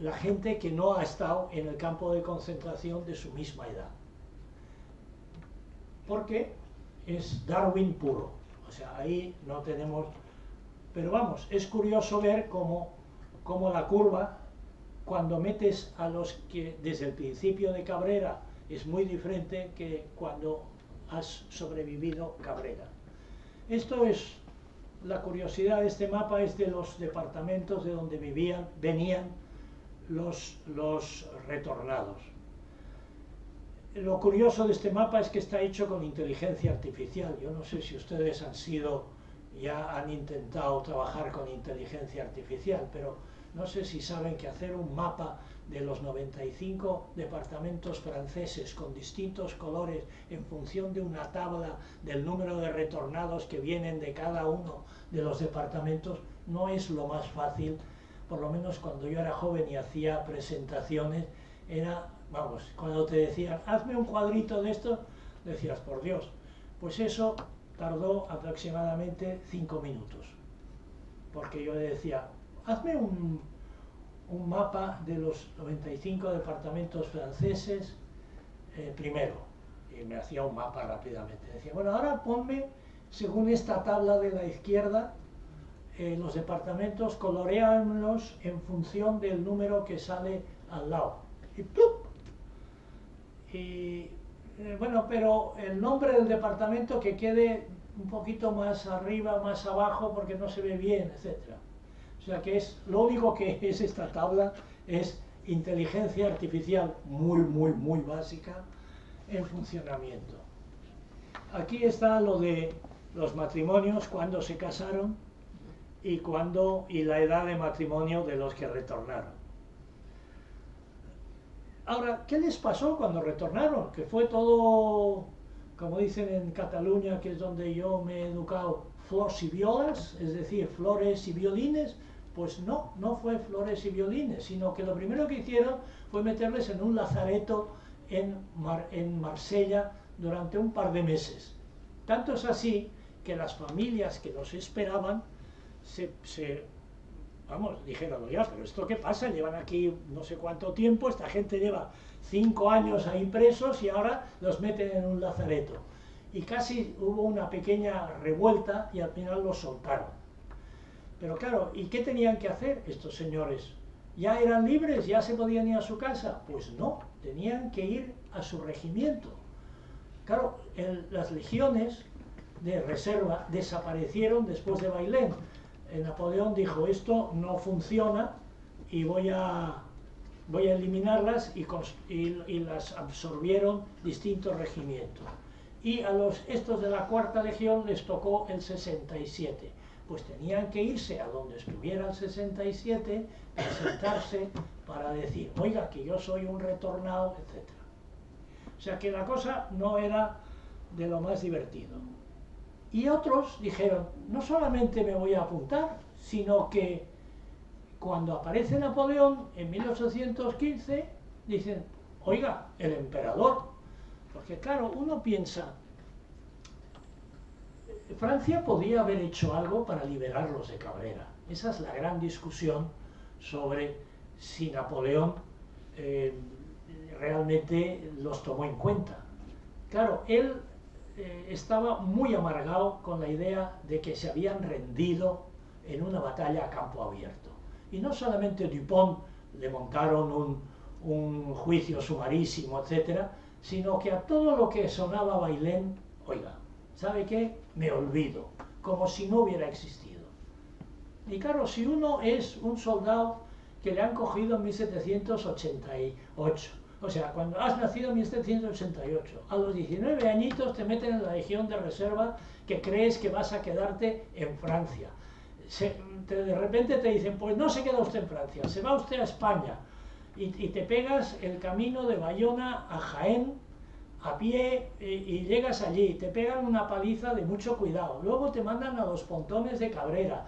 C: la gente que no ha estado en el campo de concentración de su misma edad. Porque es Darwin puro. O sea, ahí no tenemos... Pero vamos, es curioso ver cómo la curva, cuando metes a los que desde el principio de Cabrera, es muy diferente que cuando has sobrevivido Cabrera. Esto es, la curiosidad de este mapa es de los departamentos de donde venían los retornados. Lo curioso de este mapa es que está hecho con inteligencia artificial. Yo no sé si ustedes ya han intentado trabajar con inteligencia artificial, pero no sé si saben que hacer un mapa de los 95 departamentos franceses con distintos colores en función de una tabla del número de retornados que vienen de cada uno de los departamentos no es lo más fácil. Por lo menos cuando yo era joven y hacía presentaciones, cuando te decían, hazme un cuadrito de esto, decías, por Dios. Pues eso tardó aproximadamente 5 minutos. porque yo le decía, hazme un mapa de los 95 departamentos franceses primero, y me hacía un mapa rápidamente. Decía, bueno, ahora ponme, según esta tabla de la izquierda, los departamentos, coloreándolos en función del número que sale al lado. Y ¡plup! Y bueno, pero el nombre del departamento que quede un poquito más arriba, más abajo, porque no se ve bien, etc. O sea que es, lo único que es esta tabla es inteligencia artificial muy básica en funcionamiento. Aquí está lo de los matrimonios, cuando se casaron y la edad de matrimonio de los que retornaron. Ahora, ¿qué les pasó cuando retornaron? Que fue todo, como dicen en Cataluña, que es donde yo me he educado, flors y violas, es decir, flores y violines. Pues no, no fue flores y violines, sino que lo primero que hicieron fue meterles en un lazareto en Marsella durante un par de meses. Tanto es así que las familias que los esperaban dijeron, oiga, pero ¿esto qué pasa? Llevan aquí no sé cuánto tiempo, esta gente lleva 5 años ahí presos y ahora los meten en un lazareto. Y casi hubo una pequeña revuelta y al final los soltaron. Pero claro, ¿y qué tenían que hacer estos señores? ¿Ya eran libres? ¿Ya se podían ir a su casa? Pues no, tenían que ir a su regimiento. Claro, las legiones de reserva desaparecieron después de Bailén. Napoleón dijo, esto no funciona y voy a eliminarlas y las absorbieron distintos regimientos. Y a estos de la Cuarta Legión les tocó el 67. Pues tenían que irse a donde estuviera el 67, presentarse para decir, oiga, que yo soy un retornado, etc. O sea que la cosa no era de lo más divertido. Y otros dijeron, no solamente me voy a apuntar, sino que cuando aparece Napoleón en 1815, dicen, oiga, el emperador. Porque claro, uno piensa, Francia podía haber hecho algo para liberarlos de Cabrera. Esa es la gran discusión sobre si Napoleón realmente los tomó en cuenta. Claro, él estaba muy amargado con la idea de que se habían rendido en una batalla a campo abierto. Y no solamente Dupont le montaron un juicio sumarísimo, etc., sino que a todo lo que sonaba Bailén, oiga, ¿sabe qué? Me olvido, como si no hubiera existido. Y claro, si uno es un soldado que le han cogido en 1788, o sea, cuando has nacido en 1788, a los 19 añitos te meten en la Legión de Reserva que crees que vas a quedarte en Francia. De repente te dicen, pues no se queda usted en Francia, se va usted a España y te pegas el camino de Bayona a Jaén a pie y llegas allí, te pegan una paliza de mucho cuidado, luego te mandan a los pontones de Cabrera,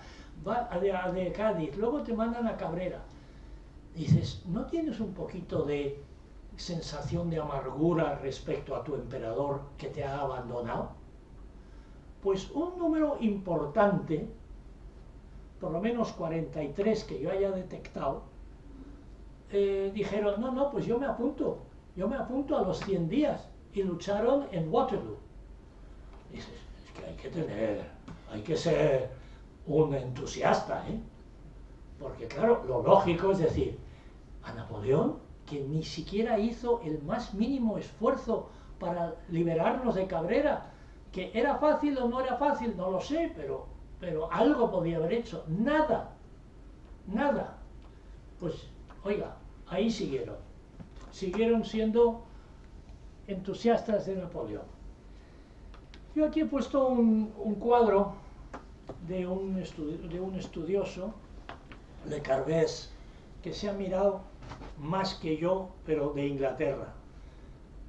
C: de Cádiz, luego te mandan a Cabrera. Dices, ¿no tienes un poquito de sensación de amargura respecto a tu emperador que te ha abandonado? Pues un número importante, por lo menos 43 que yo haya detectado, dijeron, no, pues yo me apunto a los 100 días, y lucharon en Waterloo. Dices, es que hay que ser un entusiasta, ¿eh? Porque claro, lo lógico es decir, a Napoleón, que ni siquiera hizo el más mínimo esfuerzo para liberarnos de Cabrera, que era fácil o no era fácil, no lo sé, pero algo podía haber hecho. Nada. Pues, oiga, ahí siguieron siendo entusiastas de Napoleón. Yo aquí he puesto un cuadro de un estudioso, Le Carbès, que se ha mirado más que yo, pero de Inglaterra,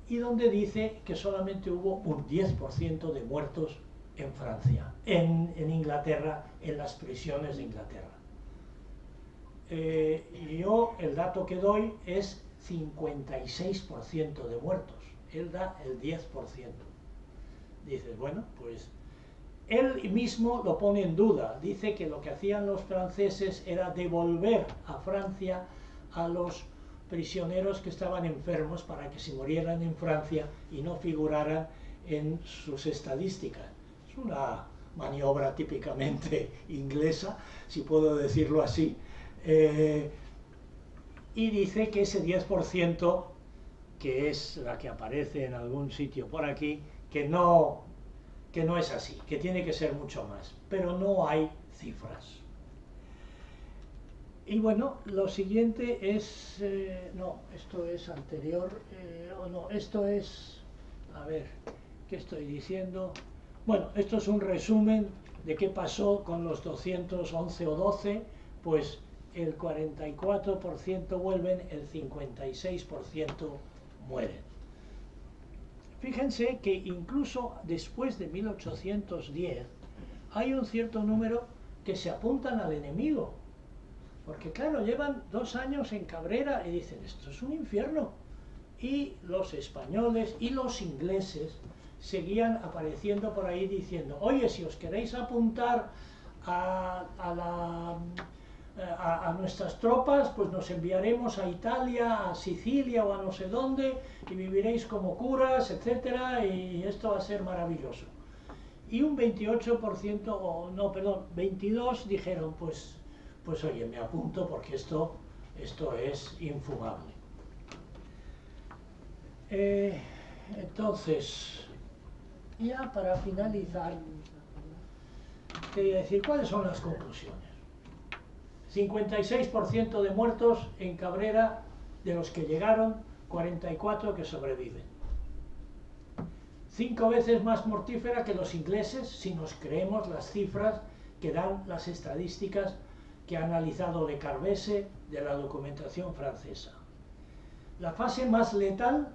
C: y donde dice que solamente hubo un 10% de muertos en Francia, en Inglaterra, en las prisiones de Inglaterra. Yo el dato que doy es 56% de muertos, él da el 10%. Dices, bueno, pues Él mismo lo pone en duda, dice que lo que hacían los franceses era devolver a Francia a los prisioneros que estaban enfermos para que se murieran en Francia y no figuraran en sus estadísticas. Es una maniobra típicamente inglesa, si puedo decirlo así, y dice que ese 10%, que es la que aparece en algún sitio por aquí, que no es así, que tiene que ser mucho más, pero no hay cifras. Y bueno, lo siguiente es, no, esto es anterior, o no, esto es, a ver, ¿qué estoy diciendo? Bueno, esto es un resumen de qué pasó con los 211 o 12, pues el 44% vuelven, el 56% mueren. Fíjense que incluso después de 1810 hay un cierto número que se apuntan al enemigo, porque claro, llevan 2 años en Cabrera y dicen, esto es un infierno, y los españoles y los ingleses seguían apareciendo por ahí diciendo, oye, si os queréis apuntar a nuestras tropas, pues nos enviaremos a Italia, a Sicilia o a no sé dónde, y viviréis como curas, etcétera, y esto va a ser maravilloso. Y un 28%, o no, perdón, 22% dijeron, pues oye, me apunto porque esto es infumable. Entonces, ya para finalizar, quería decir, ¿cuáles son las conclusiones? 56% de muertos en Cabrera, de los que llegaron, 44 que sobreviven. 5 veces más mortífera que los ingleses, si nos creemos las cifras que dan las estadísticas que ha analizado Le Carvese de la documentación francesa. La fase más letal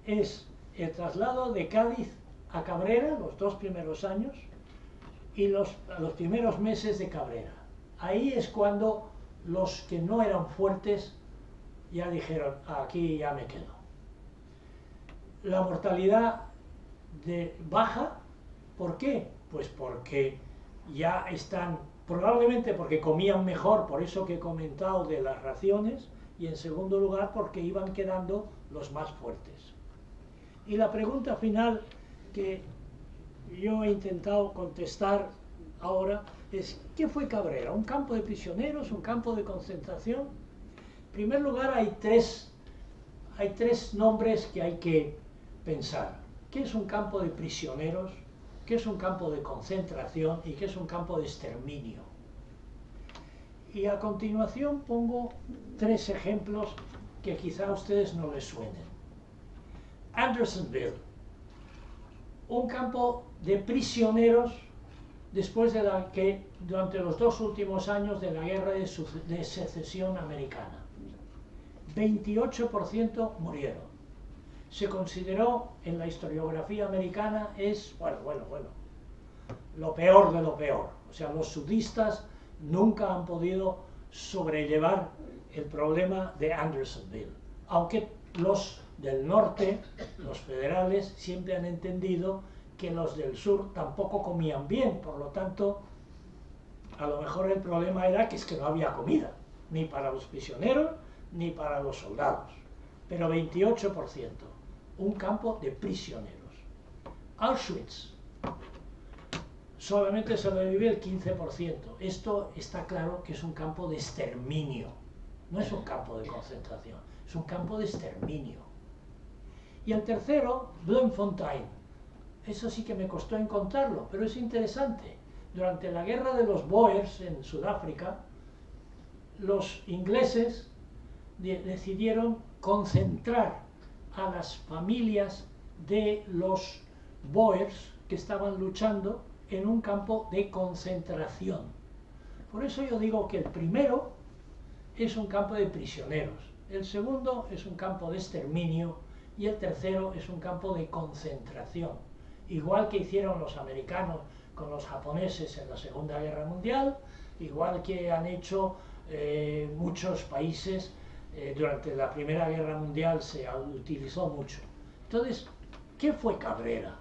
C: es el traslado de Cádiz a Cabrera, los 2 primeros años, y los primeros meses de Cabrera. Ahí es cuando los que no eran fuertes ya dijeron, aquí ya me quedo. La mortalidad baja, ¿por qué? Pues porque ya están, probablemente porque comían mejor, por eso que he comentado de las raciones, y en segundo lugar porque iban quedando los más fuertes. Y la pregunta final que yo he intentado contestar ahora es, ¿qué fue Cabrera? ¿Un campo de prisioneros? ¿Un campo de concentración? En primer lugar, hay tres nombres que hay que pensar. ¿Qué es un campo de prisioneros? ¿Qué es un campo de concentración? ¿Y qué es un campo de exterminio? Y a continuación pongo 3 ejemplos que quizá a ustedes no les suenen. Andersonville, un campo de prisioneros después de que durante los 2 últimos años de la guerra de secesión americana. 28% murieron. Se consideró en la historiografía americana lo peor de lo peor. O sea, los sudistas nunca han podido sobrellevar el problema de Andersonville, aunque los del norte, los federales, siempre han entendido que los del sur tampoco comían bien, por lo tanto, a lo mejor el problema era que es que no había comida, ni para los prisioneros, ni para los soldados. Pero 28%, un campo de prisioneros. Auschwitz, solamente sobrevive el 15%. Esto está claro que es un campo de exterminio, no es un campo de concentración, es un campo de exterminio. Y el tercero, Bloemfontein. Eso sí que me costó encontrarlo, pero es interesante. Durante la guerra de los Boers en Sudáfrica, los ingleses decidieron concentrar a las familias de los Boers que estaban luchando en un campo de concentración. Por eso yo digo que el primero es un campo de prisioneros, el segundo es un campo de exterminio y el tercero es un campo de concentración. Igual que hicieron los americanos con los japoneses en la Segunda Guerra Mundial, igual que han hecho muchos países durante la Primera Guerra Mundial, se utilizó mucho. Entonces, ¿qué fue Cabrera?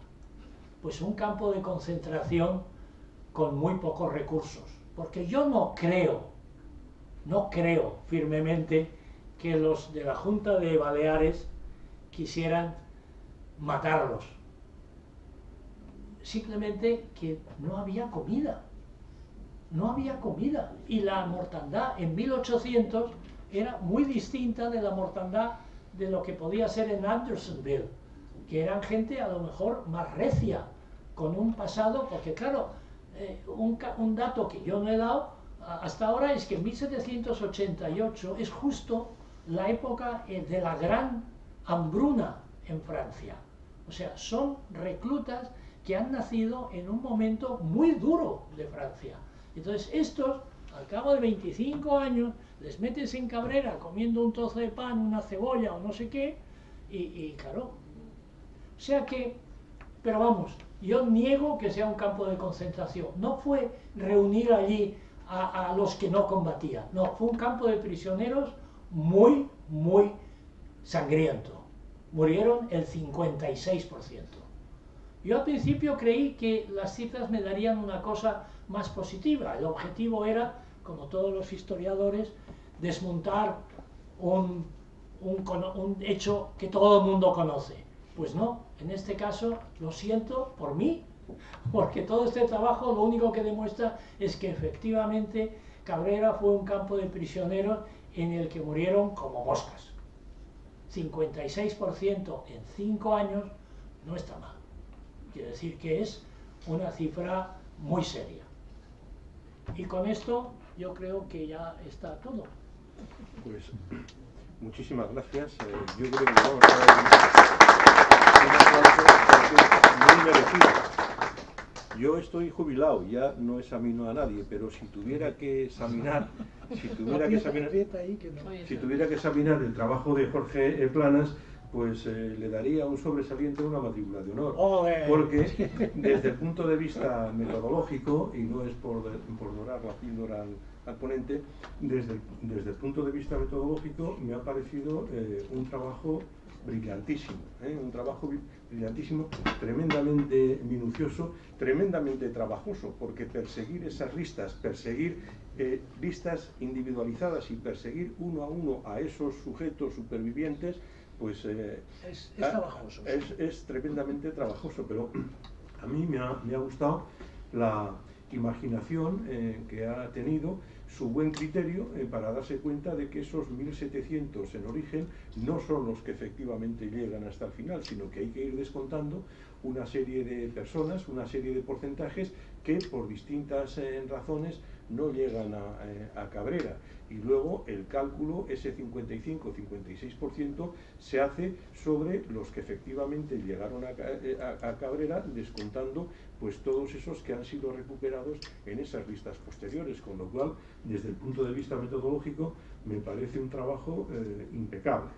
C: Pues un campo de concentración con muy pocos recursos. Porque yo no creo firmemente que los de la Junta de Baleares quisieran matarlos. Simplemente que no había comida. No había comida. Y la mortandad en 1800 era muy distinta de la mortandad de lo que podía ser en Andersonville, que eran gente a lo mejor más recia, con un pasado, porque claro, un dato que yo no he dado hasta ahora es que en 1788 es justo la época de la gran hambruna en Francia. O sea, son reclutas que han nacido en un momento muy duro de Francia. Entonces estos, al cabo de 25 años, les metes en Cabrera comiendo un trozo de pan, una cebolla o no sé qué, y claro, o sea que, pero vamos, yo niego que sea un campo de concentración. No fue reunir allí a los que no combatían, no, fue un campo de prisioneros muy, muy sangriento. Murieron el 56%. Yo al principio creí que las cifras me darían una cosa más positiva. El objetivo era, como todos los historiadores, desmontar un hecho que todo el mundo conoce. Pues no, en este caso, lo siento por mí, porque todo este trabajo lo único que demuestra es que efectivamente Cabrera fue un campo de prisioneros en el que murieron como moscas. 56% en 5 años no está mal. Quiere decir que es una cifra muy seria. Y con esto yo creo que ya está todo.
B: Pues muchísimas gracias. Yo creo que vamos a dar un aplauso muy merecido. Yo estoy jubilado, ya no examino a nadie, pero si tuviera que examinar, el trabajo de Jorge Planas, pues le daría un sobresaliente, una matrícula de honor. Porque desde el punto de vista metodológico, y no es por dorar la píldora al ponente, desde el punto de vista metodológico me ha parecido un trabajo brillantísimo, tremendamente minucioso, tremendamente trabajoso, porque perseguir esas listas, listas individualizadas y perseguir uno a uno a esos sujetos supervivientes, pues
C: es trabajoso.
B: Es tremendamente trabajoso, pero a mí me ha gustado la imaginación que ha tenido, su buen criterio para darse cuenta de que esos 1.700 en origen no son los que efectivamente llegan hasta el final, sino que hay que ir descontando una serie de personas, una serie de porcentajes que por distintas razones no llegan a Cabrera. Y luego el cálculo, ese 55-56%, se hace sobre los que efectivamente llegaron a Cabrera, descontando pues todos esos que han sido recuperados en esas listas posteriores, con lo cual, desde el punto de vista metodológico, me parece un trabajo impecable,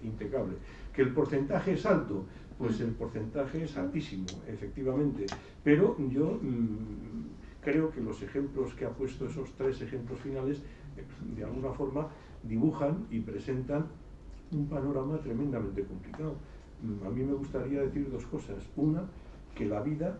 B: impecable. ¿Que el porcentaje es alto? Pues el porcentaje es altísimo, efectivamente, pero yo creo que los ejemplos que ha puesto, esos 3 ejemplos finales, de alguna forma dibujan y presentan un panorama tremendamente complicado. A mí me gustaría decir 2 cosas. Una, que la vida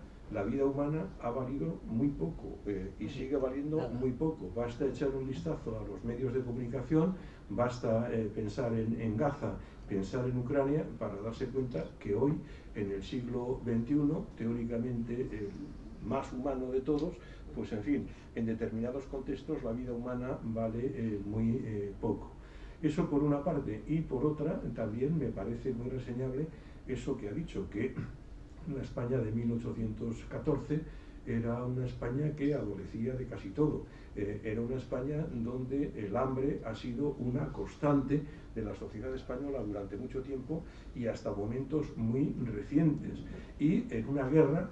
B: humana ha valido muy poco y sigue valiendo muy poco. Basta echar un vistazo a los medios de comunicación, basta pensar en Gaza, pensar en Ucrania, para darse cuenta que hoy, en el siglo XXI, teóricamente el más humano de todos, pues en fin, en determinados contextos la vida humana vale muy poco. Eso por una parte, y por otra también me parece muy reseñable eso que ha dicho, que la España de 1814 era una España que adolecía de casi todo. Era una España donde el hambre ha sido una constante de la sociedad española durante mucho tiempo y hasta momentos muy recientes. Y en una guerra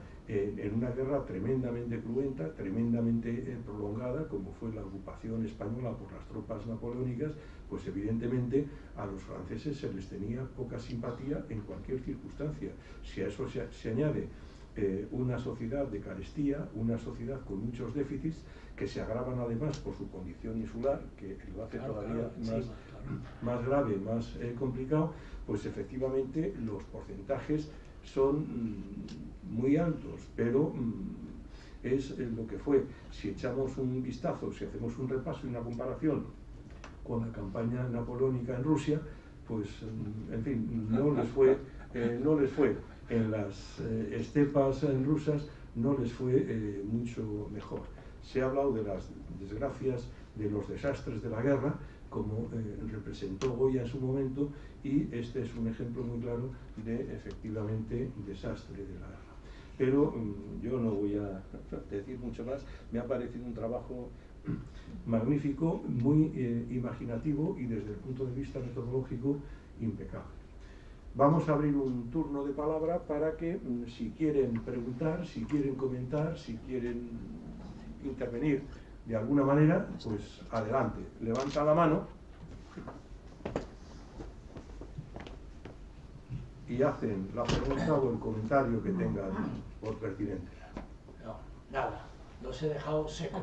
B: tremendamente cruenta, tremendamente prolongada, como fue la ocupación española por las tropas napoleónicas, pues evidentemente a los franceses se les tenía poca simpatía en cualquier circunstancia. Si a eso se añade una sociedad de carestía, una sociedad con muchos déficits, que se agravan además por su condición insular, que lo hace todavía más grave, más complicado, pues efectivamente los porcentajes son muy altos, pero es lo que fue. Si echamos un vistazo, si hacemos un repaso y una comparación con la campaña napoleónica en Rusia, pues, en fin, no les fue en las estepas rusas, no les fue mucho mejor. Se ha hablado de las desgracias, de los desastres de la guerra, como representó Goya en su momento, y este es un ejemplo muy claro de, efectivamente, desastre de la guerra. Pero yo no voy a decir mucho más. Me ha parecido un trabajo magnífico, muy imaginativo y desde el punto de vista metodológico impecable. Vamos a abrir un turno de palabra para que, si quieren preguntar, si quieren comentar, si quieren intervenir de alguna manera, pues adelante. Levanta la mano y hacen la pregunta o el comentario que tengan por pertinente.
C: No, nada, los he dejado secos.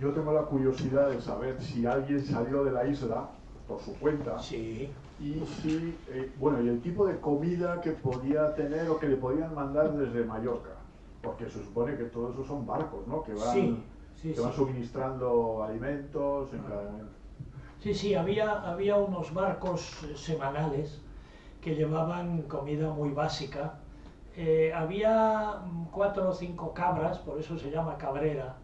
D: Yo tengo la curiosidad de saber si alguien salió de la isla por su cuenta.
C: Sí.
D: Y si, bueno, y el tipo de comida que podía tener o que le podían mandar desde Mallorca. Porque se supone que todo eso son barcos, ¿no? Que van, van suministrando alimentos en cada momento.
C: Sí, había unos barcos semanales que llevaban comida muy básica. Había 4 o 5 cabras, por eso se llama cabrera,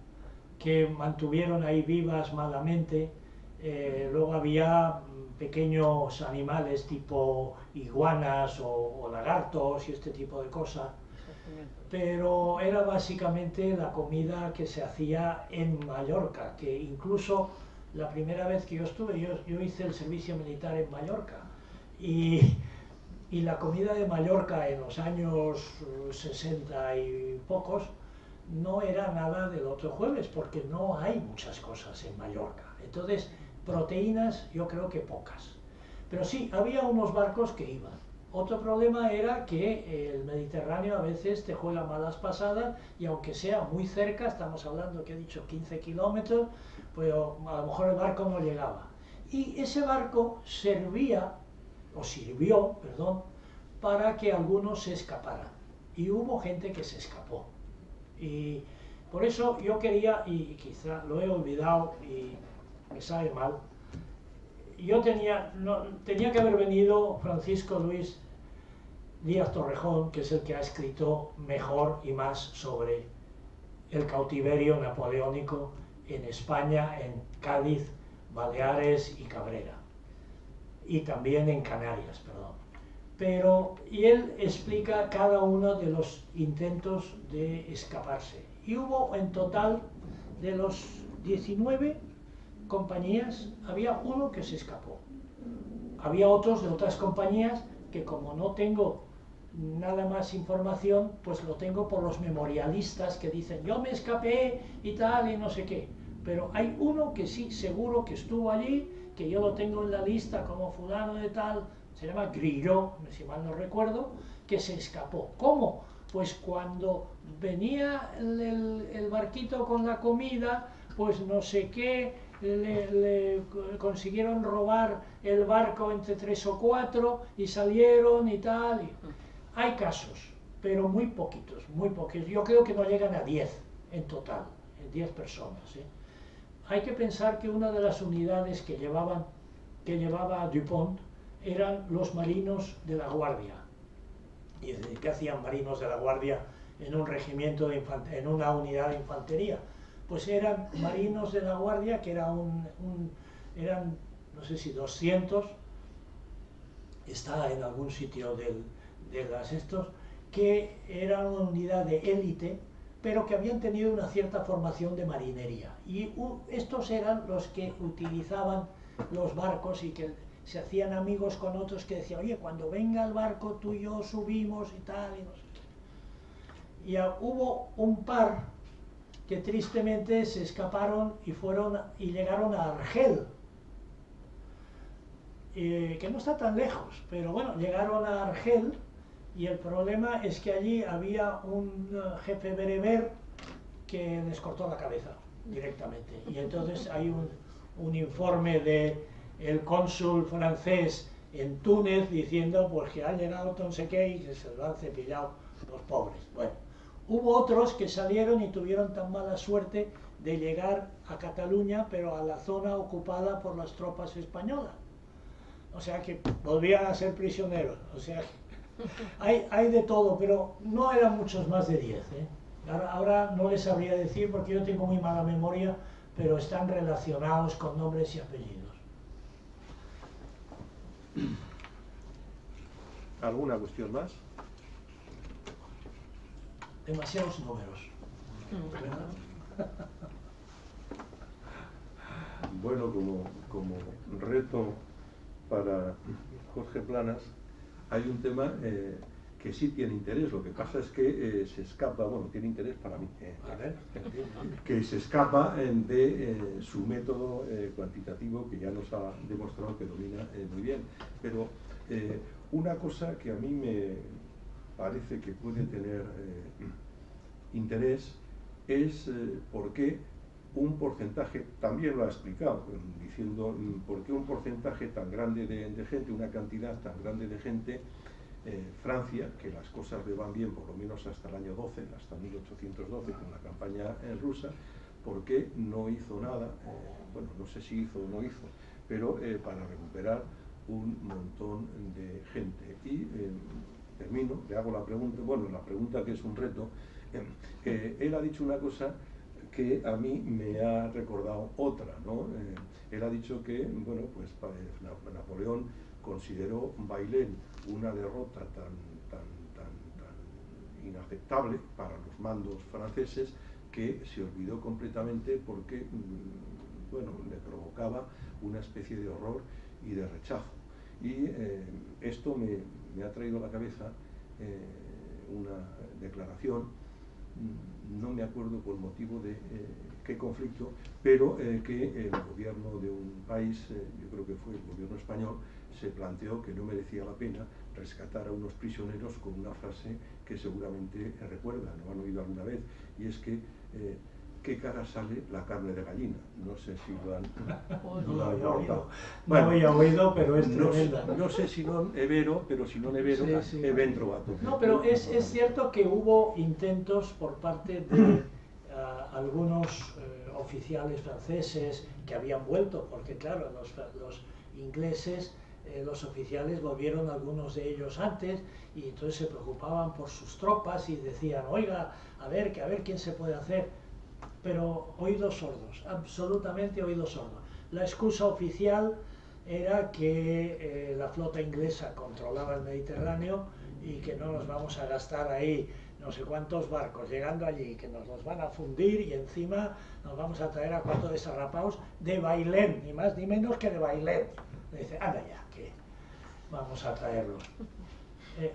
C: que mantuvieron ahí vivas malamente. Luego había pequeños animales tipo iguanas o lagartos y este tipo de cosas. Pero era básicamente la comida que se hacía en Mallorca, que incluso la primera vez que yo estuve, yo hice el servicio militar en Mallorca, y la comida de Mallorca en los años 60 y pocos no era nada del otro jueves, porque no hay muchas cosas en Mallorca. Entonces, proteínas yo creo que pocas. Pero sí, había unos barcos que iban. Otro problema era que el Mediterráneo a veces te juega malas pasadas, y aunque sea muy cerca, estamos hablando que he dicho 15 kilómetros, pues a lo mejor el barco no llegaba. Y ese barco sirvió, para que algunos se escaparan. Y hubo gente que se escapó. Y por eso yo quería, y quizá lo he olvidado y me sabe mal, yo tenía que haber venido Francisco Luis Díaz Torrejón, que es el que ha escrito mejor y más sobre el cautiverio napoleónico en España, en Cádiz, Baleares y Cabrera, y también en Canarias, perdón. Y él explica cada uno de los intentos de escaparse. Y hubo en total, de los 19 compañías, había uno que se escapó. Había otros de otras compañías que, como no tengo nada más información, pues lo tengo por los memorialistas que dicen yo me escapé y tal y no sé qué. Pero hay uno que sí, seguro que estuvo allí, que yo lo tengo en la lista como fulano de tal, se llama Grillo, si mal no recuerdo, que se escapó. ¿Cómo? Pues cuando venía el barquito con la comida, pues no sé qué, le consiguieron robar el barco entre 3 o 4 y salieron y tal. Hay casos, pero muy poquitos, muy poquitos. Yo creo que no llegan a 10 en total, 10 personas. Hay que pensar que una de las unidades que llevaba Dupont eran los marinos de la Guardia. ¿Y qué hacían marinos de la Guardia en un regimiento de infantería, en una unidad de infantería? Pues eran marinos de la Guardia, que eran, no sé si 200, está en algún sitio de las estos, que eran una unidad de élite, pero que habían tenido una cierta formación de marinería. Y estos eran los que utilizaban los barcos y que se hacían amigos con otros que decían, oye, cuando venga el barco tú y yo subimos y tal, y no sé qué. Y hubo un par que tristemente se escaparon y llegaron a Argel, que no está tan lejos, pero bueno, llegaron a Argel, y el problema es que allí había un jefe bereber que les cortó la cabeza directamente. Y entonces hay un informe del cónsul francés en Túnez diciendo pues que ha llegado no sé qué y que se lo han cepillado los pobres. Bueno, hubo otros que salieron y tuvieron tan mala suerte de llegar a Cataluña, pero a la zona ocupada por las tropas españolas. O sea que volvían a ser prisioneros. O sea que hay de todo, pero no eran muchos más de 10. Ahora no les sabría decir porque yo tengo muy mala memoria, pero están relacionados con nombres y apellidos.
B: ¿Alguna cuestión más?
C: Demasiados números.
B: Bueno, como reto para Jorge Planas, hay un tema que sí tiene interés. Lo que pasa es que se escapa, bueno, tiene interés para mí, que se escapa de su método cuantitativo, que ya nos ha demostrado que domina muy bien. Pero una cosa que a mí me parece que puede tener interés es por qué un porcentaje, también lo ha explicado, diciendo por qué un porcentaje tan grande de gente, una cantidad tan grande de gente, Francia, que las cosas le van bien por lo menos hasta el año 12, hasta 1812 con la campaña rusa, ¿por qué no hizo nada? Bueno, no sé si hizo o no hizo, pero para recuperar un montón de gente. Y termino, le hago la pregunta, bueno, la pregunta que es un reto. Él ha dicho una cosa que a mí me ha recordado otra, ¿no? Él ha dicho que, bueno, pues Napoleón consideró Bailén una derrota tan inaceptable para los mandos franceses que se olvidó completamente porque, bueno, le provocaba una especie de horror y de rechazo. Y esto me ha traído a la cabeza una declaración, no me acuerdo por motivo de qué conflicto, pero que el gobierno de un país, yo creo que fue el gobierno español, se planteó que no merecía la pena rescatar a unos prisioneros con una frase que seguramente recuerdan o han oído alguna vez, y es que ¿qué cara sale la carne de gallina? No sé si lo han notado.
C: Bueno, no había oído, pero es tremenda.
B: No sé si non è vero, pero si non è vero,
C: sí.
B: è ben trovato.
C: No, pero es cierto que hubo intentos por parte de algunos oficiales franceses que habían vuelto, porque claro, los ingleses, los oficiales volvieron algunos de ellos antes y entonces se preocupaban por sus tropas y decían, oiga, a ver quién se puede hacer. Pero oídos sordos, absolutamente oídos sordos. La excusa oficial era que la flota inglesa controlaba el Mediterráneo y que no nos vamos a gastar ahí no sé cuántos barcos llegando allí, que nos los van a fundir y encima nos vamos a traer a 4 desarrapados de Bailén, ni más ni menos que de Bailén. Le dice, anda ya, que vamos a traerlos.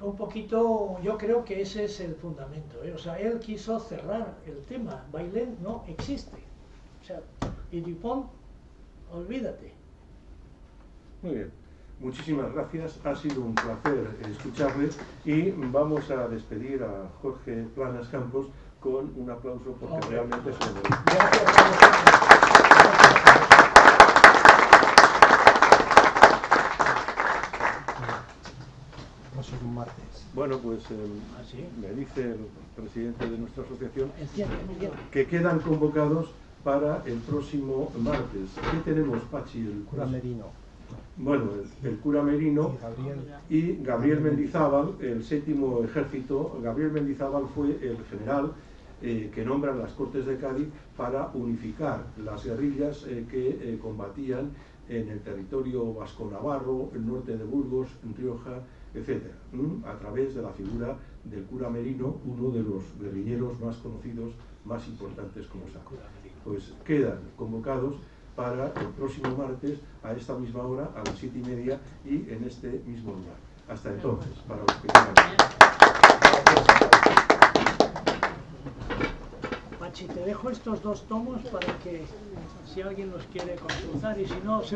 C: Un poquito, yo creo que ese es el fundamento, O sea, él quiso cerrar el tema. Bailén no existe. O sea, y Dupont, olvídate.
B: Muy bien. Muchísimas gracias. Ha sido un placer escucharle y vamos a despedir a Jorge Planas Campos con un aplauso porque realmente se lo merece.
C: Gracias a vosotros.
A: Un martes.
B: Bueno, pues me dice el presidente de nuestra asociación
C: que
B: quedan convocados para el próximo martes. ¿Qué tenemos, Pachi? El
A: cura Merino.
B: Bueno, el cura Merino y Gabriel Mendizábal, el 7º Ejército. Gabriel Mendizábal fue el general que nombran las Cortes de Cádiz para unificar las guerrillas que combatían en el territorio vasco-navarro, el norte de Burgos, en Rioja, etc., a través de la figura del cura Merino, uno de los guerrilleros más conocidos, más importantes como sabe. Pues quedan convocados para el próximo martes a esta misma hora, a las 7:30 y en este mismo lugar. Hasta entonces, para los que quieran.
C: Pachi, te dejo estos 2 tomos para que si alguien los quiere consultar y si no...